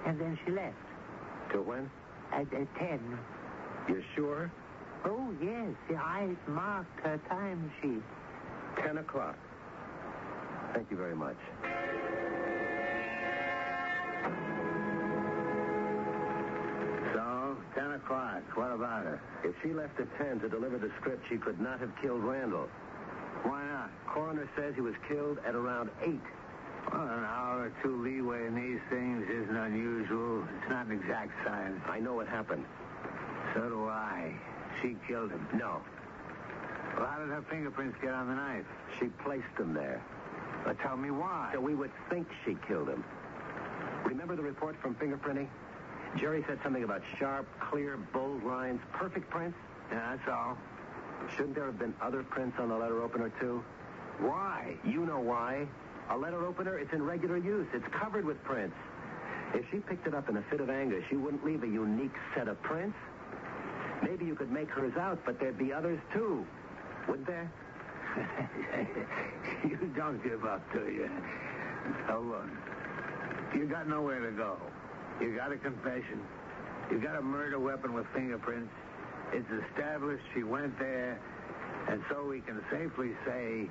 And then she left. Till when? At 10. You're sure? Oh, yes. I marked her time sheet. 10 o'clock. Thank you very much. So, 10 o'clock. What about her? If she left at 10 to deliver the script, she could not have killed Randall. Why not? Coroner says he was killed at around 8. Well, an hour or two leeway in these things isn't unusual. It's not an exact science. I know what happened. So do I. She killed him. No. Well, how did her fingerprints get on the knife? She placed them there. But tell me why. So we would think she killed him. Remember the report from fingerprinting? Jerry said something about sharp, clear, bold lines, perfect prints? Yeah, that's all. Shouldn't there have been other prints on the letter opener, too? Why? You know why. A letter opener, it's in regular use. It's covered with prints. If she picked it up in a fit of anger, she wouldn't leave a unique set of prints. Maybe you could make hers out, but there'd be others, too. Wouldn't there? You don't give up, do you? Now, look. You got nowhere to go. You got a confession. You got a murder weapon with fingerprints. It's established she went there, and so we can safely say,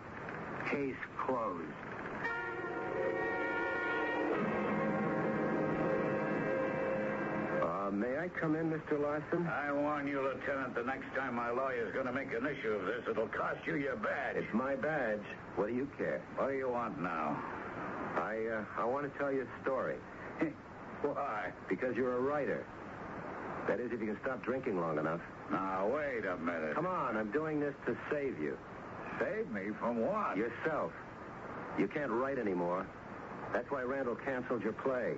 case closed. May I come in, Mr. Larson? I warn you, Lieutenant, the next time my lawyer's going to make an issue of this, it'll cost you your badge. It's my badge. What do you care? What do you want now? I want to tell you a story. Why? Because you're a writer. That is, if you can stop drinking long enough. Now, wait a minute. Come on, I'm doing this to save you. Save me from what? Yourself. You can't write anymore. That's why Randall canceled your play.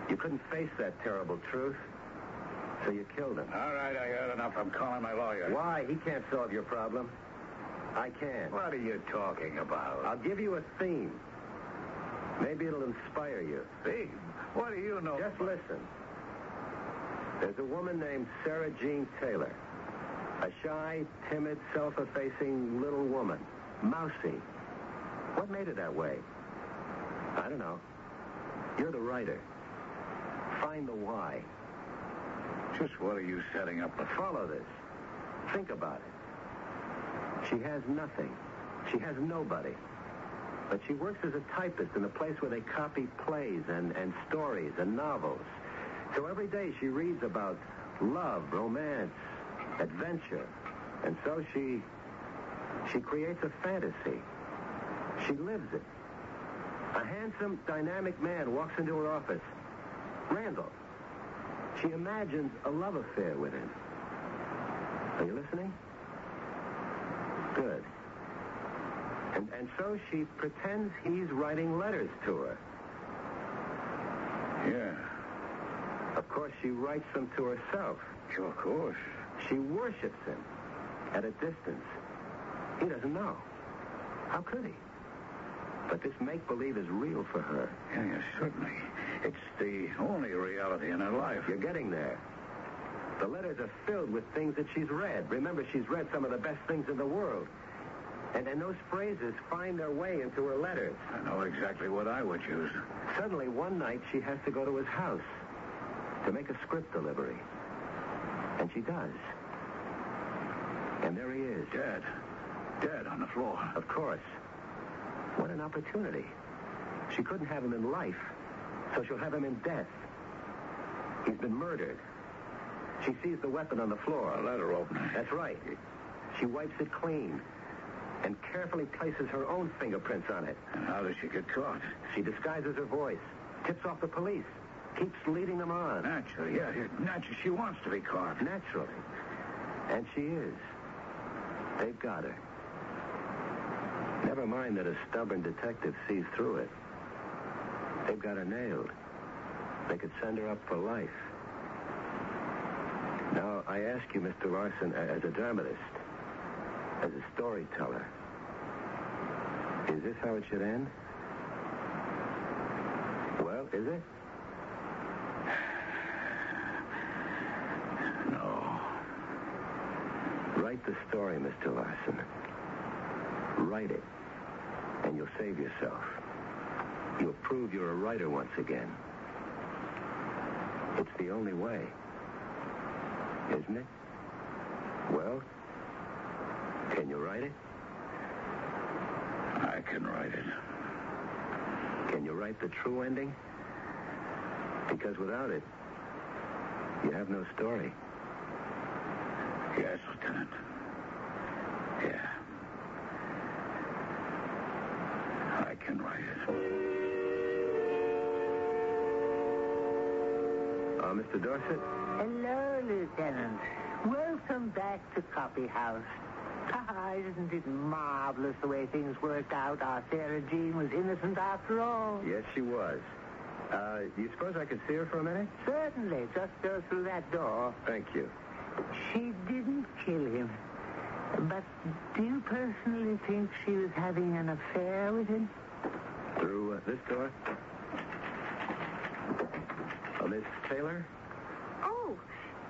You couldn't face that terrible truth, so you killed him. All right, I heard enough. I'm calling my lawyer. Why? He can't solve your problem. I can. What are you talking about? I'll give you a theme. Maybe it'll inspire you. Theme? What do you know? Just listen. There's a woman named Sarah Jean Taylor. A shy, timid, self-effacing little woman. Mousy. What made her that way? I don't know. You're the writer. Find the why. Just what are you setting up to follow this? Think about it. She has nothing. She has nobody. But she works as a typist in a place where they copy plays and stories and novels. So every day she reads about love, romance, adventure. And so she creates a fantasy. She lives it. A handsome, dynamic man walks into her office. Randall. She imagines a love affair with him. Are you listening? Good. And so she pretends he's writing letters to her. Yeah. Of course, she writes them to herself. Sure, of course. She worships him at a distance. He doesn't know. How could he? But this make-believe is real for her. Yeah, certainly. It's the only reality in her life. You're getting there. The letters are filled with things that she's read. Remember, she's read some of the best things in the world. And those phrases find their way into her letters. I know exactly what I would use. Suddenly, one night, she has to go to his house to make a script delivery. And she does. And there he is. Dead. Dead on the floor. Of course. What an opportunity. She couldn't have him in life, so she'll have him in death. He's been murdered. She sees the weapon on the floor. A letter opener. That's right. She wipes it clean and carefully places her own fingerprints on it. And how does she get caught? She disguises her voice, tips off the police, keeps leading them on. Naturally, yeah. Naturally, she wants to be caught. Naturally. And she is. They've got her. Never mind that a stubborn detective sees through it. They've got her nailed. They could send her up for life. Now, I ask you, Mr. Larson, as a dramatist, as a storyteller, is this how it should end? Well, is it? No. Write the story, Mr. Larson. Write it, and you'll save yourself. You'll prove you're a writer once again. It's the only way. Isn't it? Well, can you write it? I can write it. Can you write the true ending? Because without it, you have no story. Yes, Lieutenant. Yeah. I can write it. Mr. Dorset? Hello, Lieutenant. Welcome back to Copy House. Isn't it marvelous the way things worked out? Our Sarah Jean was innocent after all. Yes, she was. Do you suppose I could see her for a minute? Certainly. Just go through that door. Thank you. She didn't kill him. But do you personally think she was having an affair with him? Through this door? Miss Taylor? Oh,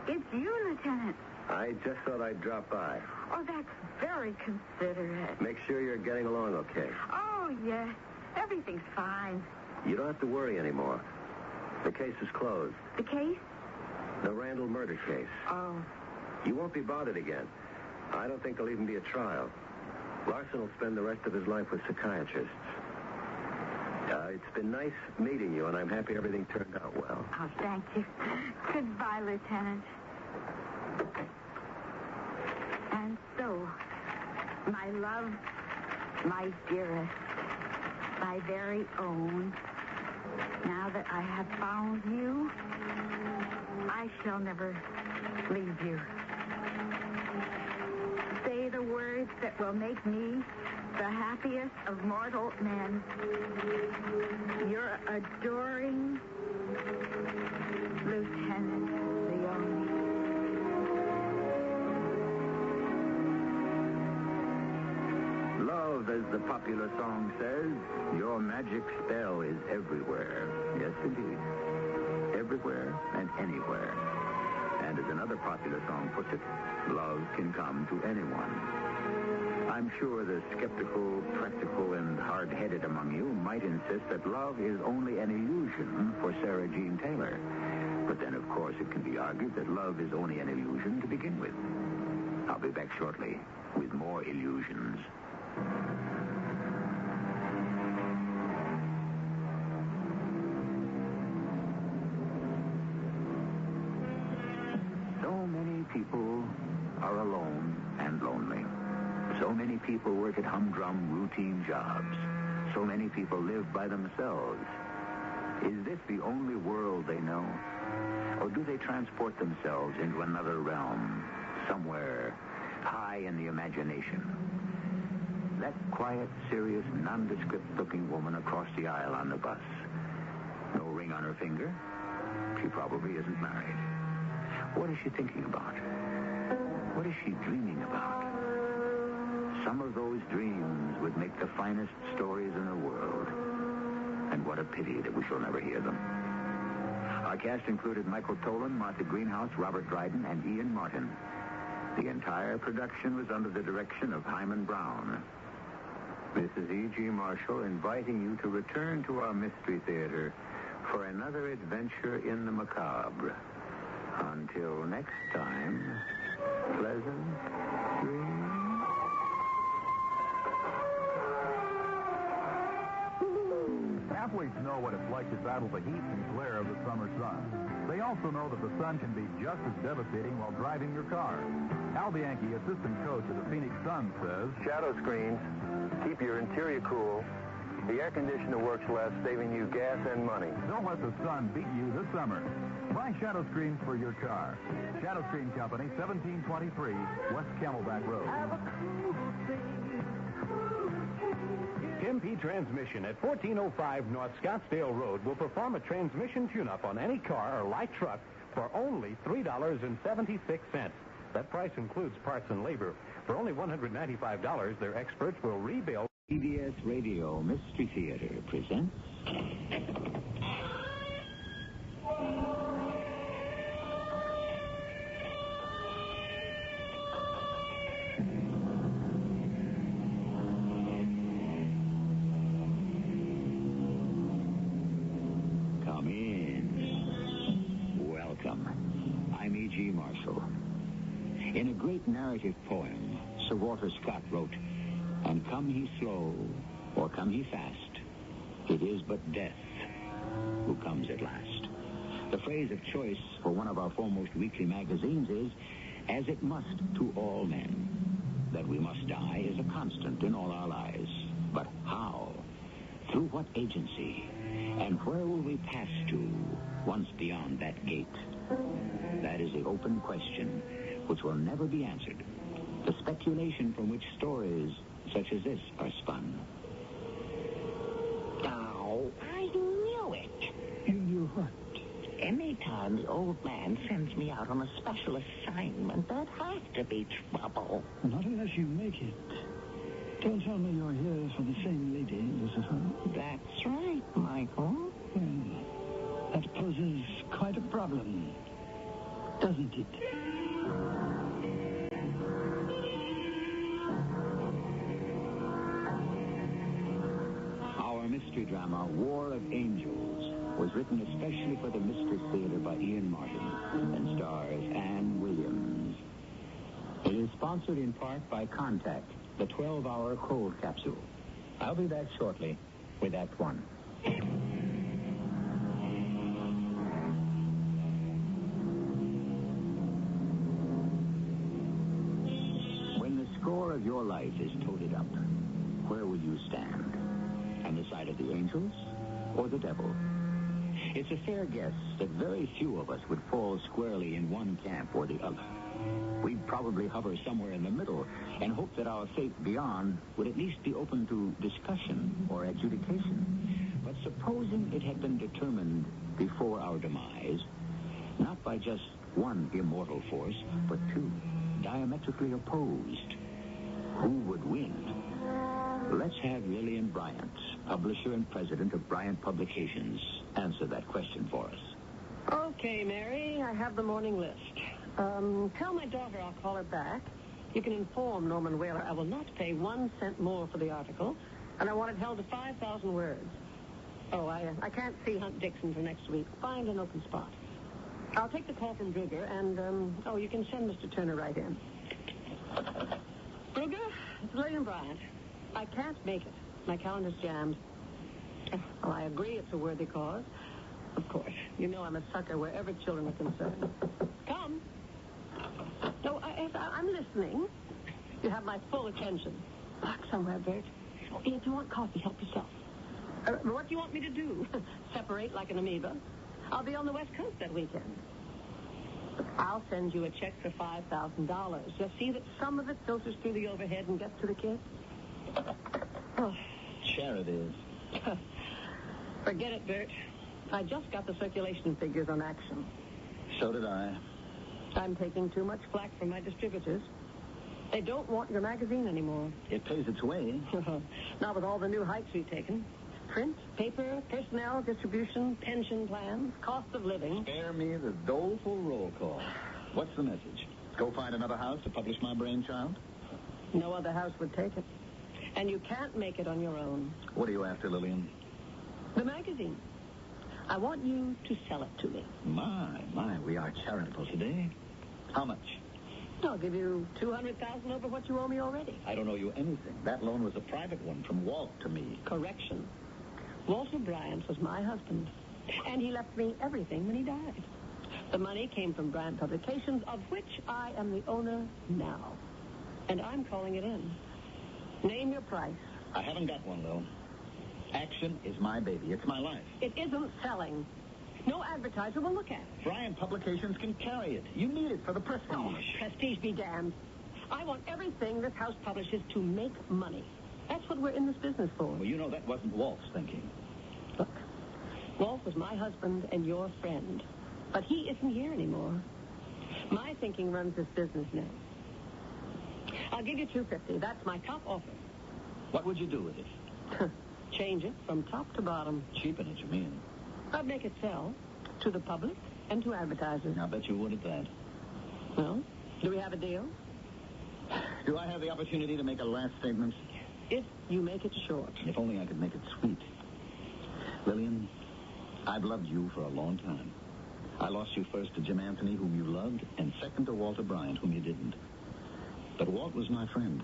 it's you, Lieutenant. I just thought I'd drop by. Oh, that's very considerate. Make sure you're getting along okay. Oh, yes. Everything's fine. You don't have to worry anymore. The case is closed. The case? The Randall murder case. Oh. You won't be bothered again. I don't think there'll even be a trial. Larson will spend the rest of his life with psychiatrists. It's been nice meeting you, and I'm happy everything turned out well. Oh, thank you. Goodbye, Lieutenant. And so, my love, my dearest, my very own, now that I have found you, I shall never leave you. Say the words that will make me the happiest of mortal men. Your adoring Lieutenant Leone. Love, as the popular song says, your magic spell is everywhere. Yes, indeed. Everywhere and anywhere. And as another popular song puts it, love can come to anyone. I'm sure the skeptical, practical, and hard-headed among you might insist that love is only an illusion for Sarah Jean Taylor. But then, of course, it can be argued that love is only an illusion to begin with. I'll be back shortly with more illusions. So many people are alone and lonely. So many people work at humdrum, routine jobs. So many people live by themselves. Is this the only world they know? Or do they transport themselves into another realm, somewhere high in the imagination? That quiet, serious, nondescript-looking woman across the aisle on the bus. No ring on her finger. She probably isn't married. What is she thinking about? What is she dreaming about? Some of those dreams would make the finest stories in the world. And what a pity that we shall never hear them. Our cast included Michael Tolan, Martha Greenhouse, Robert Dryden, and Ian Martin. The entire production was under the direction of Hyman Brown. This is E.G. Marshall inviting you to return to our Mystery Theater for another adventure in the macabre. Until next time, pleasant dreams. Athletes know what it's like to battle the heat and glare of the summer sun. They also know that the sun can be just as devastating while driving your car. Al Bianchi, assistant coach of the Phoenix Suns, says, Shadow screens keep your interior cool. The air conditioner works less, saving you gas and money. Don't let the sun beat you this summer. Buy shadow screens for your car. Shadow Screen Company, 1723 West Camelback Road. Kim P. Transmission at 1405 North Scottsdale Road will perform a transmission tune-up on any car or light truck for only $3.76. That price includes parts and labor. For only $195, their experts will rebuild. CBS Radio Mystery Theater presents... Come in. Welcome. I'm E.G. Marshall. In a great narrative poem, Sir Walter Scott wrote, "And come he slow, or come he fast, it is but death who comes at last." The phrase of choice for one of our foremost weekly magazines is, "As it must to all men." That we must die is a constant in all our lives. But how? Through what agency? And where will we pass to once beyond that gate? That is the open question which will never be answered. The speculation from which stories such as this are spun. Oh, I knew it. You knew what? Anytime the old man sends me out on a special assignment, there'd have to be trouble. Not unless you make it. Don't tell me you're here for the same lady, Lucifer. That's right, Michael. Well, that poses quite a problem, doesn't it? Our mystery drama, War of Angels, was written especially for the Mystery Theater by Ian Martin and stars Anne Williams. It is sponsored in part by Contact, the 12-hour cold capsule. I'll be back shortly with Act One. When the score of your life is totaled up, where will you stand? On the side of the angels or the devil? It's a fair guess that very few of us would fall squarely in one camp or the other. We'd probably hover somewhere in the middle and hope that our fate beyond would at least be open to discussion or adjudication. But supposing it had been determined before our demise, not by just one immortal force, but two, diametrically opposed, who would win? Let's have Lillian Bryant, publisher and president of Bryant Publications, answer that question for us. Okay, Mary, I have the morning list. Tell my daughter I'll call her back. You can inform Norman Whaler I will not pay 1 cent more for the article, and I want it held to 5,000 words. Oh, I can't see Hunt Dixon for next week. Find an open spot. I'll take the call from Brugger, and, you can send Mr. Turner right in. Brugger, it's Lillian Bryant. I can't make it. My calendar's jammed. Well, I agree it's a worthy cause. Of course. You know I'm a sucker wherever children are concerned. Come. No, I'm listening. You have my full attention. Lock somewhere, Bert. Oh, if you want coffee, help yourself. What do you want me to do? Separate like an amoeba? I'll be on the West Coast that weekend. I'll send you a check for $5,000. Just see that some of it filters through the overhead and gets to the kid. Oh. Share it is. Forget it, Bert. I just got the circulation figures on Action. So did I. I'm taking too much flack from my distributors. They don't want your magazine anymore. It pays its way. Not with all the new hikes we've taken. Print, paper, personnel, distribution, pension plans, cost of living. Spare me the doleful roll call. What's the message? Go find another house to publish my brainchild? No other house would take it. And you can't make it on your own. What are you after, Lillian? The magazine. I want you to sell it to me. My, we are charitable today. How much? I'll give you $200,000 over what you owe me already. I don't owe you anything. That loan was a private one from Walt to me. Correction. Walter Bryant was my husband, and he left me everything when he died. The money came from Bryant Publications, of which I am the owner now. And I'm calling it in. Name your price. I haven't got one, though. Action is my baby. It's my life. It isn't selling. No advertiser will look at it. Bryant Publications can carry it. You need it for the prestige. Oh, prestige be damned. I want everything this house publishes to make money. That's what we're in this business for. Well, you know that wasn't Walt's thinking. Look, Walt was my husband and your friend. But he isn't here anymore. My thinking runs this business now. I'll give you $250. That's my top offer. What would you do with it? Change it from top to bottom. Cheapen it, you mean? I'd make it sell to the public and to advertisers. I bet you would at that. Well, do we have a deal? Do I have the opportunity to make a last statement? If you make it short. If only I could make it sweet. Lillian, I've loved you for a long time. I lost you first to Jim Anthony, whom you loved, and second to Walter Bryant, whom you didn't. But Walt was my friend.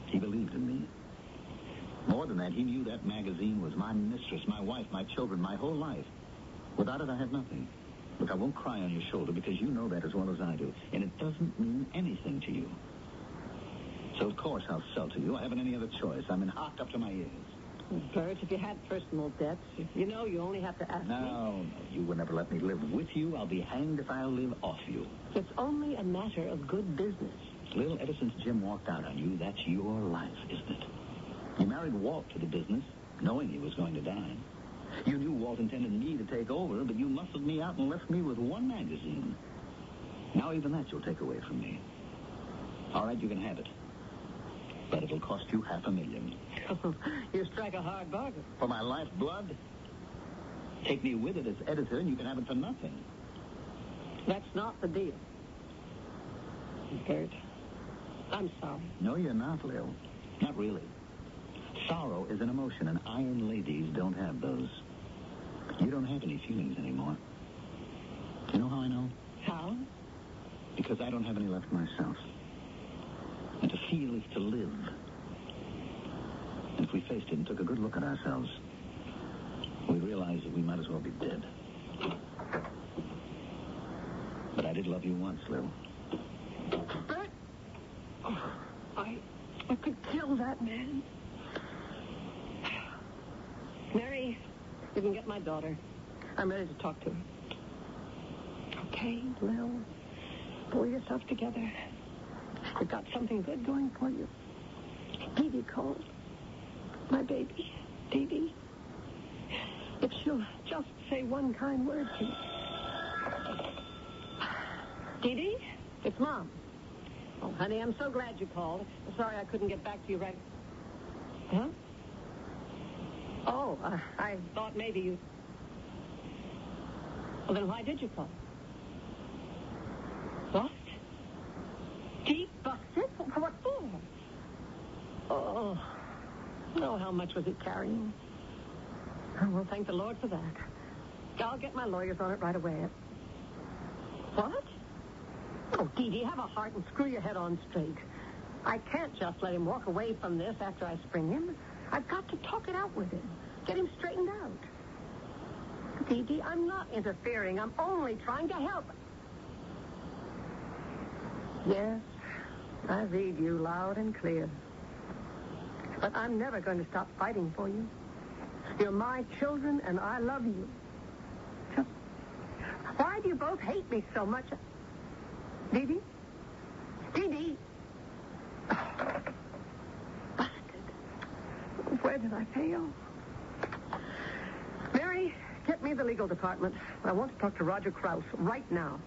He believed in me. More than that, he knew that magazine was my mistress, my wife, my children, my whole life. Without it, I had nothing. Look, I won't cry on your shoulder because you know that as well as I do. And it doesn't mean anything to you. So, of course, I'll sell to you. I haven't any other choice. I'm in hot up to my ears. Bert, if you had personal debts, you know you only have to ask me. No, you would never let me live with you. I'll be hanged if I'll live off you. It's only a matter of good business. Lil, ever since Jim walked out on you, that's your life, isn't it? You married Walt to the business, knowing he was going to die. You knew Walt intended me to take over, but you muscled me out and left me with one magazine. Now even that you'll take away from me. All right, you can have it. But it'll cost you $500,000. You strike a hard bargain. For my lifeblood? Take me with it as editor, and you can have it for nothing. That's not the deal. Bert, I'm sorry. No, you're not, Lil. Not really. Sorrow is an emotion, and iron ladies don't have those. You don't have any feelings anymore. You know how I know? How? Because I don't have any left myself. And to feel is to live. And if we faced it and took a good look at ourselves, we'd realize that we might as well be dead. But I did love you once, Lil. Bert! Oh, I could kill that man. Mary, you can get my daughter. I'm ready to talk to her. Okay, Lil, pull yourself together. We've got something good going for you. Dee Dee called. My baby, Dee Dee. If she'll just say one kind word to me. Dee Dee, it's Mom. Oh, honey, I'm so glad you called. Sorry I couldn't get back to you right... Huh? Oh, I thought maybe you... Well, then why did you call? What? Deep busted? What for? Oh, how much was it carrying? Oh, well, thank the Lord for that. I'll get my lawyers on it right away. What? Oh, Dee Dee, have a heart and screw your head on straight. I can't just let him walk away from this after I spring him. I've got to talk it out with him. Get him straightened out. Dee Dee, I'm not interfering. I'm only trying to help. Yes, I read you loud and clear. But I'm never going to stop fighting for you. You're my children, and I love you. Just why do you both hate me so much? Dee Dee? Dee Dee? Busted. Where did I fail? Mary, get me the legal department. I want to talk to Roger Krause right now.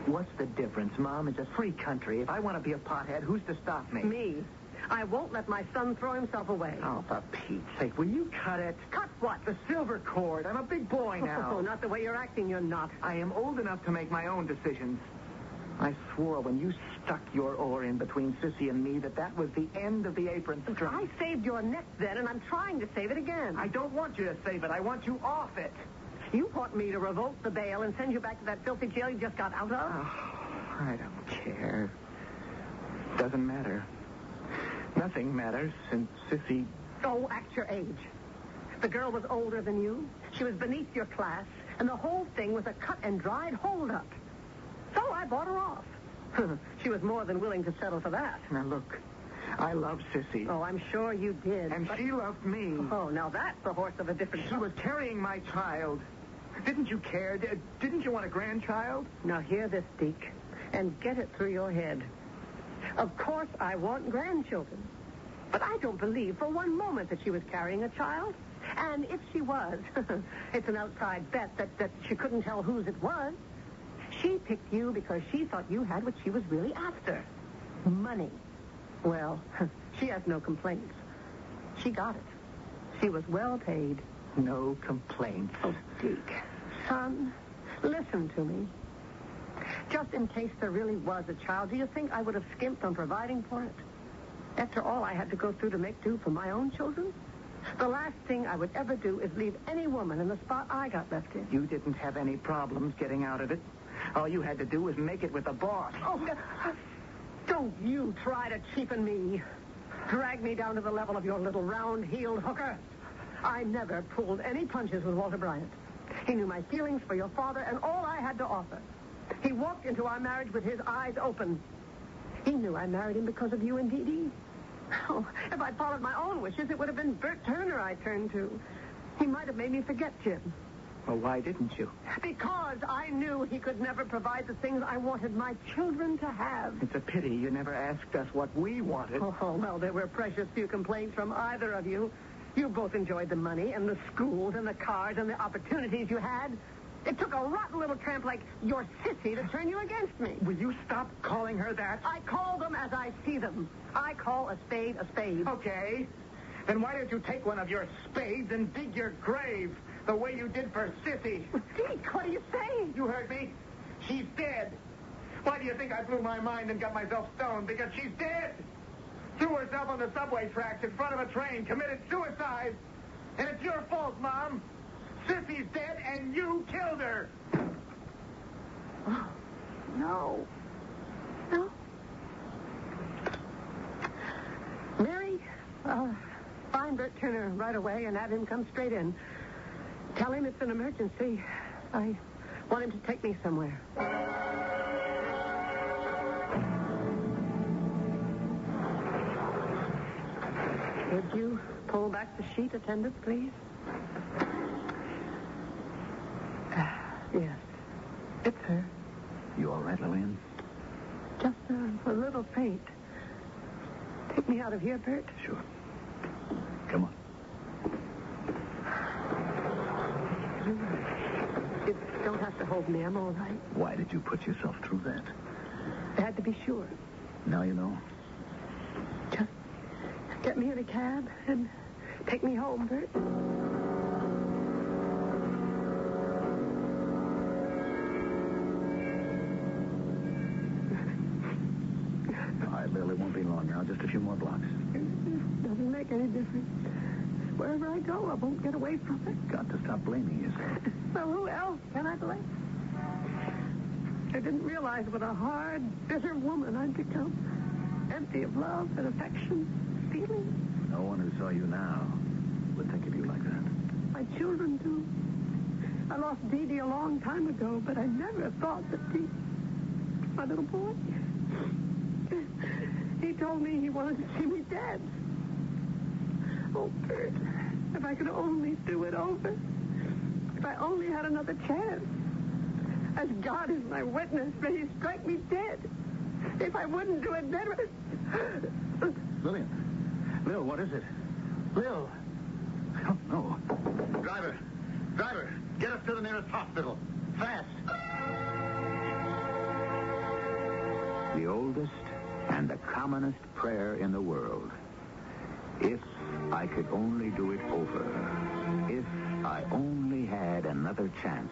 What's the difference, Mom? It's a free country. If I want to be a pothead, who's to stop me? Me. I won't let my son throw himself away. Oh, for Pete's sake, will you cut it? Cut what? The silver cord. I'm a big boy now. Oh, not the way you're acting, you're not. I am old enough to make my own decisions. I swore when you stuck your oar in between Sissy and me that was the end of the apron string. I saved your neck then, and I'm trying to save it again. I don't want you to save it. I want you off it. You want me to revoke the bail and send you back to that filthy jail you just got out of? Oh, I don't care. Doesn't matter. Nothing matters since Sissy... Oh, act your age. The girl was older than you. She was beneath your class, and the whole thing was a cut-and-dried hold-up. So I bought her off. She was more than willing to settle for that. Now, look, I love Sissy. Oh, I'm sure you did. And she loved me. Oh, now that's a horse of a different... She was carrying my child. Didn't you care? Didn't you want a grandchild? Now, hear this, Deke, and get it through your head. Of course I want grandchildren. But I don't believe for one moment that she was carrying a child. And if she was, it's an outside bet that she couldn't tell whose it was. She picked you because she thought you had what she was really after. Money. Well, she has no complaints. She got it. She was well paid. No complaints. Oh, Deke. Son, listen to me. Just in case there really was a child, do you think I would have skimped on providing for it? After all I had to go through to make do for my own children? The last thing I would ever do is leave any woman in the spot I got left in. You didn't have any problems getting out of it. All you had to do was make it with the boss. Oh, don't you try to cheapen me. Drag me down to the level of your little round-heeled hooker. I never pulled any punches with Walter Bryant. He knew my feelings for your father and all I had to offer. He walked into our marriage with his eyes open. He knew I married him because of you and Dee Dee. Oh, if I'd followed my own wishes, it would have been Bert Turner I turned to. He might have made me forget Jim. Well, why didn't you? Because I knew he could never provide the things I wanted my children to have. It's a pity you never asked us what we wanted. Oh, well, there were precious few complaints from either of you. You both enjoyed the money and the schools and the cars and the opportunities you had. It took a rotten little tramp like your Sissy to turn you against me. Will you stop calling her that? I call them as I see them. I call a spade a spade. Okay. Then why don't you take one of your spades and dig your grave the way you did for Sissy? Deke, what are you saying? You heard me. She's dead. Why do you think I blew my mind and got myself stoned? Because she's dead. Threw herself on the subway tracks in front of a train, committed suicide. And it's your fault, Mom. Sissy's dead, and you killed her. Oh, no. No. Mary, find Bert Turner right away and have him come straight in. Tell him it's an emergency. I want him to take me somewhere. Would you pull back the sheet, attendant, please? Yes. It's her. You all right, Lillian? Just a little faint. Take me out of here, Bert. Sure. Come on. You don't have to hold me. I'm all right. Why did you put yourself through that? I had to be sure. Now you know. Just get me in a cab and take me home, Bert. All right, Bill, it won't be long now. Just a few more blocks. It doesn't make any difference. Wherever I go, I won't get away from it. Got to stop blaming yourself. So who else can I blame? I didn't realize what a hard, bitter woman I'd become. Empty of love and affection, feeling. No one who saw you now would think of you like that. My children, too. I lost Dee Dee a long time ago, but I never thought that Dee... My little boy... He told me he wanted to see me dead. Oh, Bert, if I could only do it over. If I only had another chance. As God is my witness, may he strike me dead. If I wouldn't do it then... Lillian. Bill, what is it? Bill. I don't know. Driver, get us to the nearest hospital. Fast. The oldest and the commonest prayer in the world. If I could only do it over. If I only had another chance.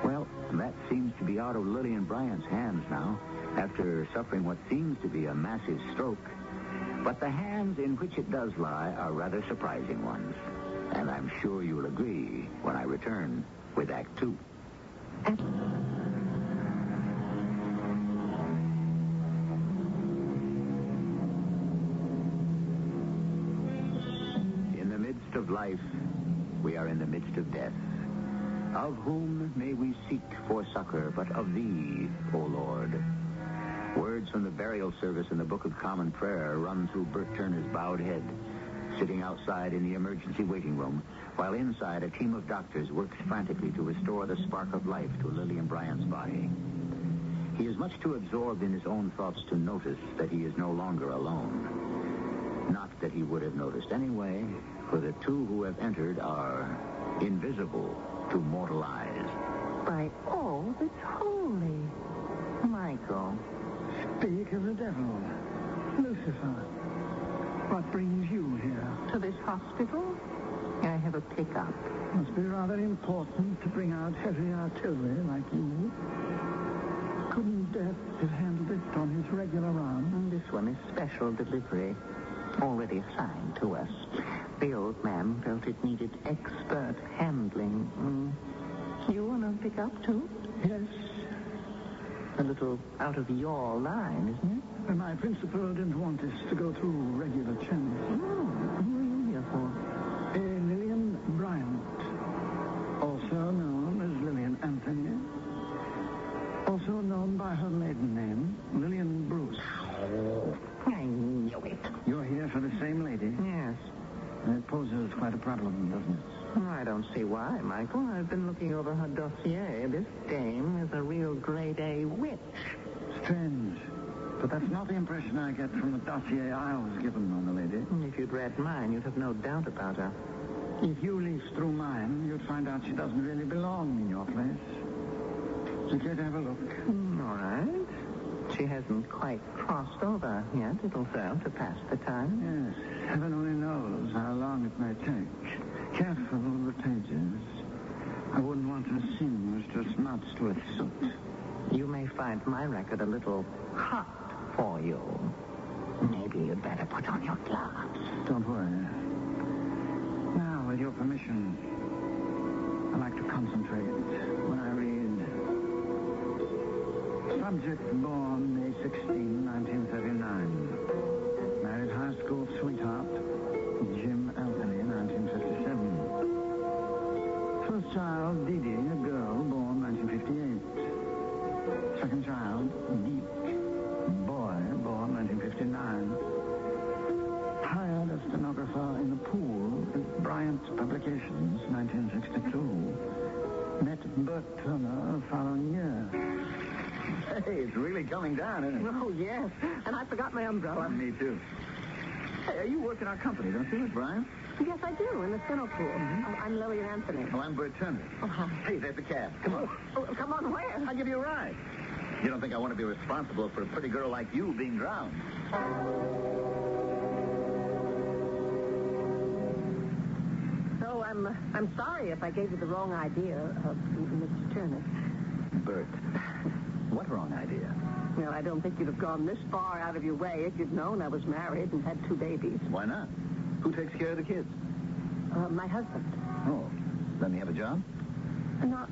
Well, that seems to be out of Lillian Bryant's hands now, after suffering what seems to be a massive stroke. But the hands in which it does lie are rather surprising ones. And I'm sure you'll agree when I return with Act Two. In the midst of life, we are in the midst of death. Of whom may we seek for succor, but of thee, O Lord. Words from the burial service in the Book of Common Prayer run through Bert Turner's bowed head, sitting outside in the emergency waiting room, while inside a team of doctors works frantically to restore the spark of life to Lillian Bryant's body. He is much too absorbed in his own thoughts to notice that he is no longer alone. Not that he would have noticed anyway, for the two who have entered are invisible to mortal eyes. By all that's holy. Michael. Speak of the devil. Lucifer. What brings you here? To this hospital? I have a pickup. Must be rather important to bring out heavy artillery like you. Couldn't Death have handled it on his regular round? This one is special delivery. Already assigned to us. The old man felt it needed expert handling. You want to pick up, too? Yes. A little out of your line, isn't it? My principal didn't want us to go through regular channels. Who are you here for? Lillian Bryant, also known as Lillian Anthony. Also known by her maiden name, Lillian Bruce. I knew it. You're here for the same lady? Yes. It poses quite a problem, doesn't it? I don't see why, Michael. I've been looking over her dossier. This dame is a real grade-A witch. Strange. But that's not the impression I get from the dossier I was given on the lady. If you'd read mine, you'd have no doubt about her. If you leafed through mine, you'd find out she doesn't really belong in your place. So you care to have a look? All right. She hasn't quite crossed over yet, it'll serve to pass the time. Yes. Heaven only knows how long it may take. Careful with the pages. I wouldn't want her sins just smudged with soot. You may find my record a little hot for you. Maybe you'd better put on your gloves. Don't worry. Now, with your permission, I like to concentrate when I read. Subject born May 16, 1939. Married high school sweetheart, Jim Anthony, 1957. First child, Dee Dee, a girl, born 1958. Second child, Deke, boy, born 1959. Hired as stenographer Publications, 1962. Met Bert Turner following year. Hey, it's really coming down, isn't it? Oh, yes. And I forgot my umbrella. Me too. Hey, you work in our company, don't you, Brian? Yes, I do, in the Steno Pool. Oh, I'm Lillian Anthony. Oh, I'm Bert Turner. Oh, hi. Hey, there's the cab. Come on. Oh, come on, where? I'll give you a ride. You don't think I want to be responsible for a pretty girl like you being drowned? So I'm sorry if I gave you the wrong idea of Mr. Turner. Bert, what wrong idea? Well, I don't think you'd have gone this far out of your way if you'd known I was married and had 2 babies. Why not? Who takes care of the kids? My husband. Oh, doesn't he have a job? Not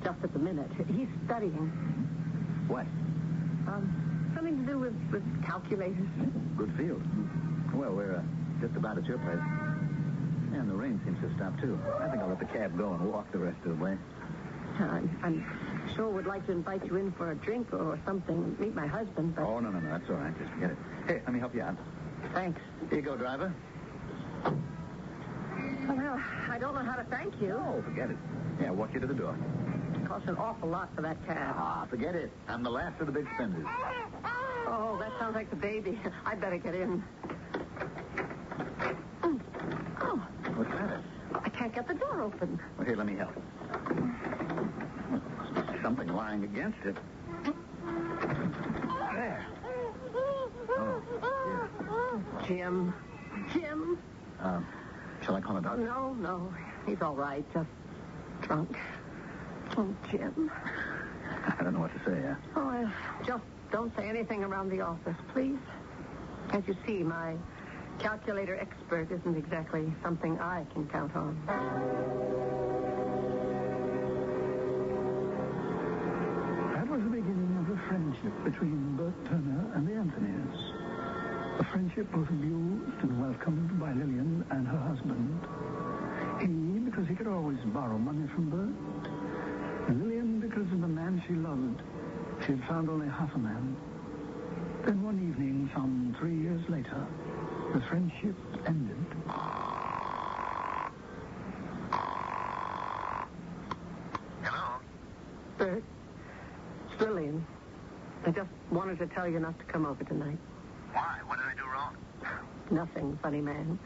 just at the minute. He's studying. What? Something to do with calculators. Good field. Well, we're just about at your place. And the rain seems to stop, too. I think I'll let the cab go and walk the rest of the way. I'm sure would like to invite you in for a drink or something, meet my husband, but... Oh, no, that's all right. Just forget it. Hey, let me help you out. Thanks. Here you go, driver. Well, I don't know how to thank you. Oh, forget it. Yeah, I'll walk you to the door. It costs an awful lot for that cab. Ah, forget it. I'm the last of the big spenders. Oh, that sounds like the baby. I'd better get in. Oh. What's the matter? I can't get the door open. Well, here, let me help. Something lying against it. There. Oh, Jim. Jim. Shall I call a doctor? No. He's all right. Just drunk. Oh, Jim. I don't know what to say, Oh, just don't say anything around the office, please. As you see, my calculator expert isn't exactly something I can count on. That was the beginning of a friendship between Bert Turner and the Anthonys. A friendship both abused and welcomed by Lillian and her husband. He, because he could always borrow money from Bert. Lillian, because of the man she loved. She had found only half a man. Then one evening, some 3 years later, the friendship ended. Hello? Bert, it's Lillian. I just wanted to tell you not to come over tonight. Why? What did I do wrong? Nothing, funny man.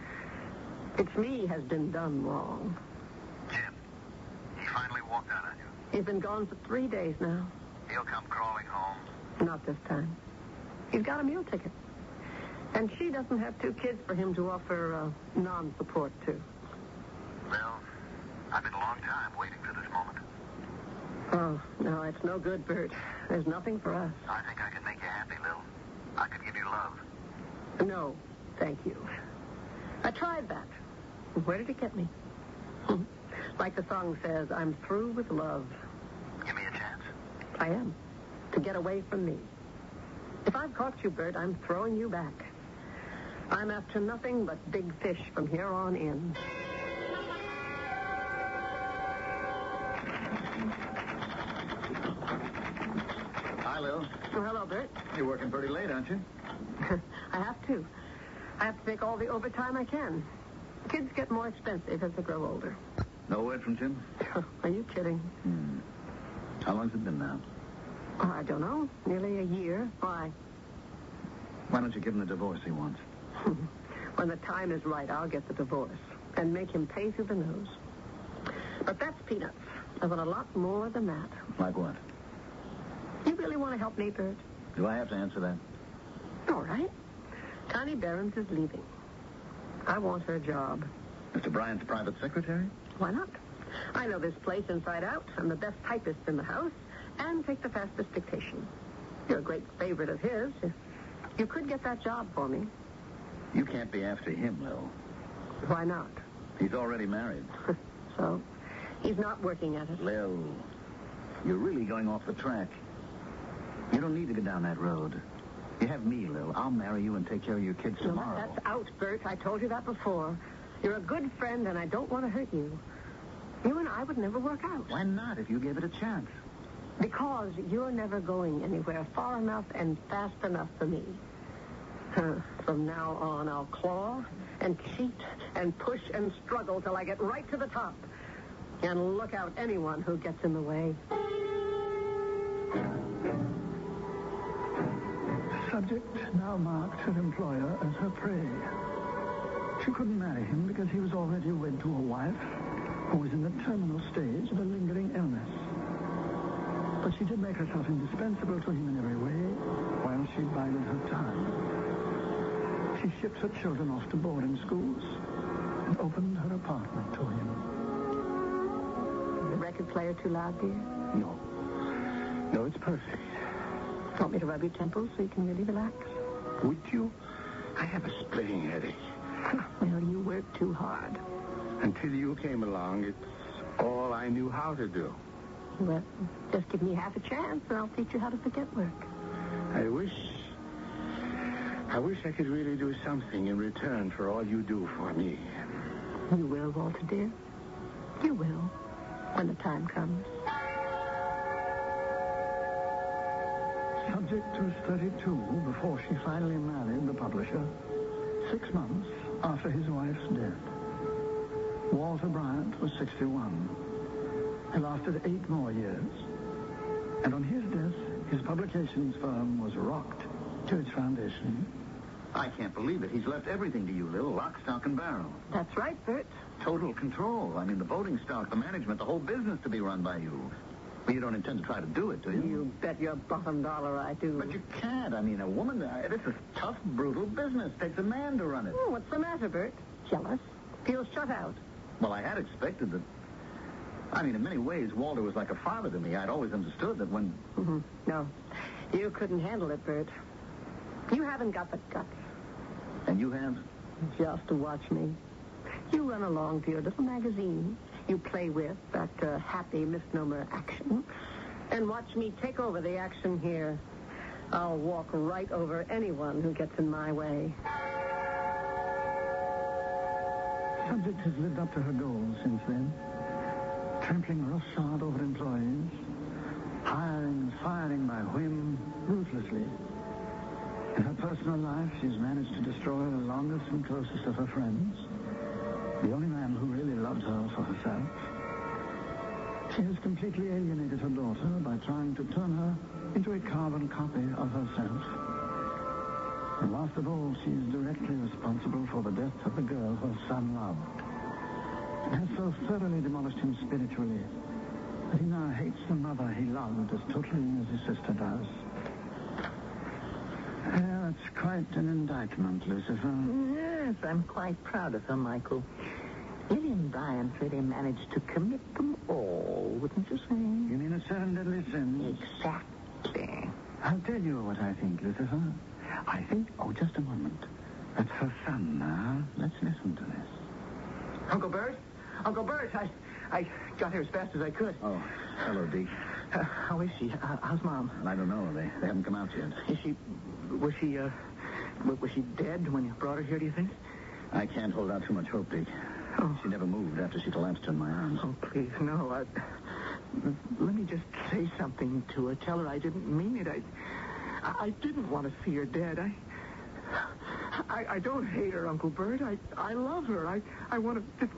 It's me has been done wrong. Jim, he finally walked out on you. He's been gone for 3 days now. He'll come crawling home. Not this time. He's got a meal ticket. And she doesn't have 2 kids for him to offer non-support to. Well, I've been a long time waiting for this moment. Oh, no, it's no good, Bert. There's nothing for us. I think I can make you happy, Lil. I could give you love. No, thank you. I tried that. Where did it get me? Like the song says, I'm through with love. Give me a chance. I am. To get away from me. If I've caught you, Bert, I'm throwing you back. I'm after nothing but big fish from here on in. Hi, Lil. Oh, hello, Bert. You're working pretty late, aren't you? I have to. I have to take all the overtime I can. Kids get more expensive as they grow older. No word from Jim? Are you kidding? How long's it been now? Oh, I don't know. Nearly a year. Why? Why don't you give him the divorce he wants? When the time is right, I'll get the divorce and make him pay through the nose. But that's peanuts. I want a lot more than that. Like what? You really want to help me, Bert? Do I have to answer that? All right. Connie Behrens is leaving. I want her job. Mr. Bryant's private secretary? Why not? I know this place inside out. I'm the best typist in the house and take the fastest dictation. You're a great favorite of his. You could get that job for me. You can't be after him, Lil. Why not? He's already married. So, he's not working at it. Lil, you're really going off the track. You don't need to go down that road. You have me, Lil. I'll marry you and take care of your kids tomorrow. No, that's out, Bert. I told you that before. You're a good friend, and I don't want to hurt you. You and I would never work out. Why not, if you gave it a chance? Because you're never going anywhere far enough and fast enough for me. From now on, I'll claw and cheat and push and struggle till I get right to the top. And look out anyone who gets in the way. Subject now marked her employer as her prey. She couldn't marry him because he was already wed to a wife who was in the terminal stage of a lingering illness. But she did make herself indispensable to him in every way while she bided her time. She shipped her children off to boarding schools and opened her apartment to him. The record player too loud, dear? No. No, it's perfect. Want me to rub your temples so you can really relax? Would you? I have a splitting headache. Well, you work too hard. Until you came along, it's all I knew how to do. Well, just give me half a chance and I'll teach you how to forget work. I wish I could really do something in return for all you do for me. You will, Walter, dear. You will, when the time comes. Subject was 32 before she finally married the publisher, 6 months after his wife's death. Walter Bryant was 61. It lasted 8 more years. And on his death, his publications firm was rocked to its foundation. I can't believe it. He's left everything to you, Lil. Lock, stock, and barrel. That's right, Bert. Total control. I mean, the voting stock, the management, the whole business to be run by you. Well, you don't intend to try to do it, do you? You bet your bottom dollar I do. But you can't. I mean, a woman, this is tough, brutal business. Takes a man to run it. Oh, what's the matter, Bert? Jealous? Feel shut out? Well, I had expected that. I mean, in many ways, Walter was like a father to me. I'd always understood that when... Mm-hmm. No, you couldn't handle it, Bert. You haven't got the guts. And you have? Just to watch me. You run along to your little magazine. You play with that happy misnomer action. And watch me take over the action here. I'll walk right over anyone who gets in my way. Subject has lived up to her goals since then. Trampling roughshod over employees, hiring and firing by whim, ruthlessly. In her personal life, she's managed to destroy the longest and closest of her friends, the only man who really loved her for herself. She has completely alienated her daughter by trying to turn her into a carbon copy of herself. And last of all, she is directly responsible for the death of the girl her son loved. And has so thoroughly demolished him spiritually that he now hates the mother he loved as totally as his sister does. That's quite an indictment, Lucifer. Yes, I'm quite proud of her, Michael. Lillian Bryant really managed to commit them all, wouldn't you say? You mean the 7 deadly sins? Exactly. I'll tell you what I think, Lucifer. I think... Oh, just a moment. That's her son now. Let's listen to this. Uncle Bert? Uncle Bert, I got here as fast as I could. Oh, hello, Deke. How is she? How's Mom? I don't know. They haven't come out yet. Was she dead when you brought her here, do you think? I can't hold out too much hope, Deke. Oh. She never moved after she collapsed in my arms. Oh, please, no. Let me just say something to her. Tell her I didn't mean it. I didn't want to see her dead. I don't hate her, Uncle Bert. I love her. I want to...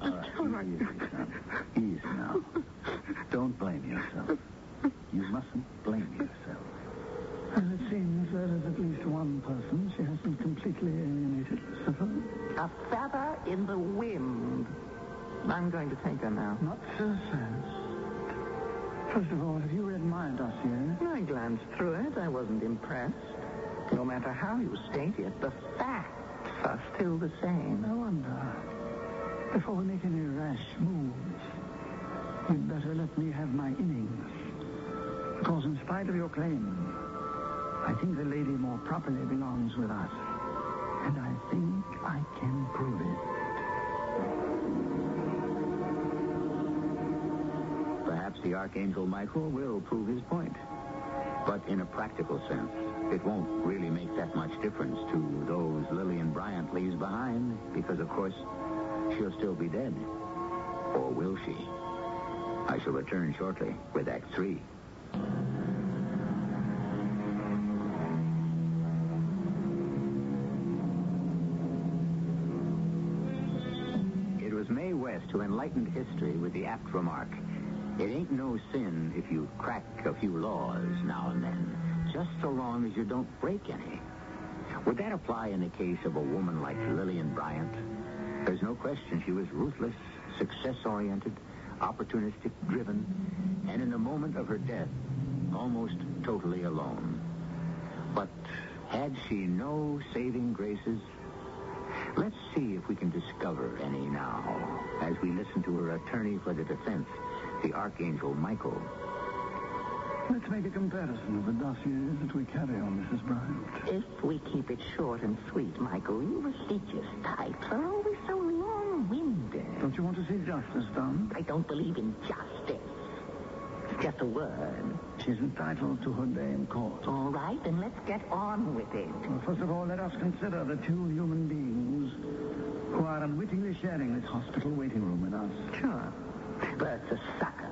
All right, easy now. Don't blame yourself. You mustn't blame yourself. Well, it seems there is at least one person she hasn't completely alienated, Lucifer. A feather in the wind. I'm going to take her now. Not so fast. First of all, have you read my dossier? I glanced through it. I wasn't impressed. No matter how you state it, the facts are still the same. No wonder. Before we make any rash moves, you'd better let me have my innings. Because in spite of your claim, I think the lady more properly belongs with us. And I think I can prove it. Perhaps the Archangel Michael will prove his point. But in a practical sense, it won't really make that much difference to those Lillian Bryant leaves behind, because, of course, she'll still be dead. Or will she? I shall return shortly with Act 3. to enlightened history with the apt remark, it ain't no sin if you crack a few laws now and then, just so long as you don't break any. Would that apply in the case of a woman like Lillian Bryant? There's no question she was ruthless, success-oriented, opportunistic, driven, and in the moment of her death, almost totally alone. But had she no saving graces? Let's see if we can discover any now, as we listen to her attorney for the defense, the Archangel Michael. Let's make a comparison of the dossiers that we carry on Mrs. Bryant. If we keep it short and sweet, Michael, you religious types are always so long-winded. Don't you want to see justice done? I don't believe in justice. It's just a word. She's entitled to her day in court. All right, then let's get on with it. Well, first of all, let us consider the two human beings who are unwittingly sharing this hospital waiting room with us. Sure. But it's a sucker.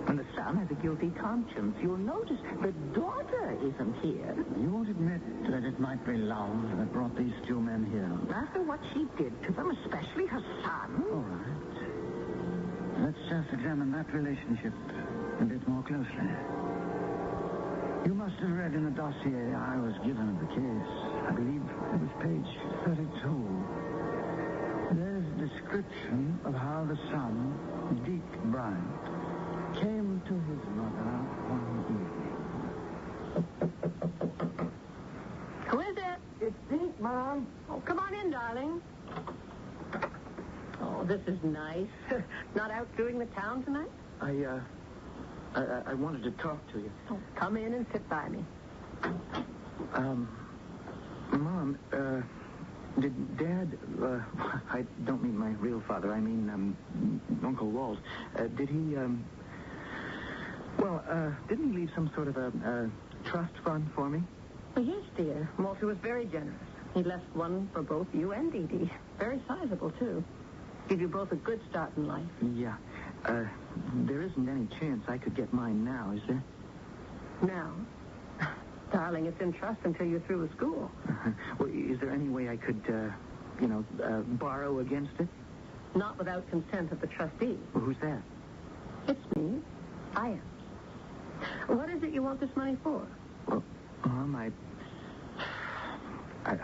And the son has a guilty conscience. You'll notice the daughter isn't here. You won't admit that it might be love that brought these two men here. After what she did to them, especially her son. All right. Let's just examine that relationship a bit more closely. You must have read in the dossier I was given of the case. I believe it was page 32. There's a description of how the son, Deke Bryant, came to his mother one evening. Who is it? It's Deke, Mom. Oh, come on in, darling. Oh, this is nice. Not out doing the town tonight? I wanted to talk to you. Oh, come in and sit by me. Mom, did Dad, I don't mean my real father, I mean, Uncle Walt, did he, didn't he leave some sort of a trust fund for me? Well, yes, dear. Walter was very generous. He left one for both you and Dee Dee. Very sizable, too. Give you both a good start in life. Yeah. There isn't any chance I could get mine now, is there? Now? Darling, it's in trust until you're through with school. Well, is there any way I could, borrow against it? Not without consent of the trustee. Well, who's that? It's me. I am. What is it you want this money for? Well, Mom, I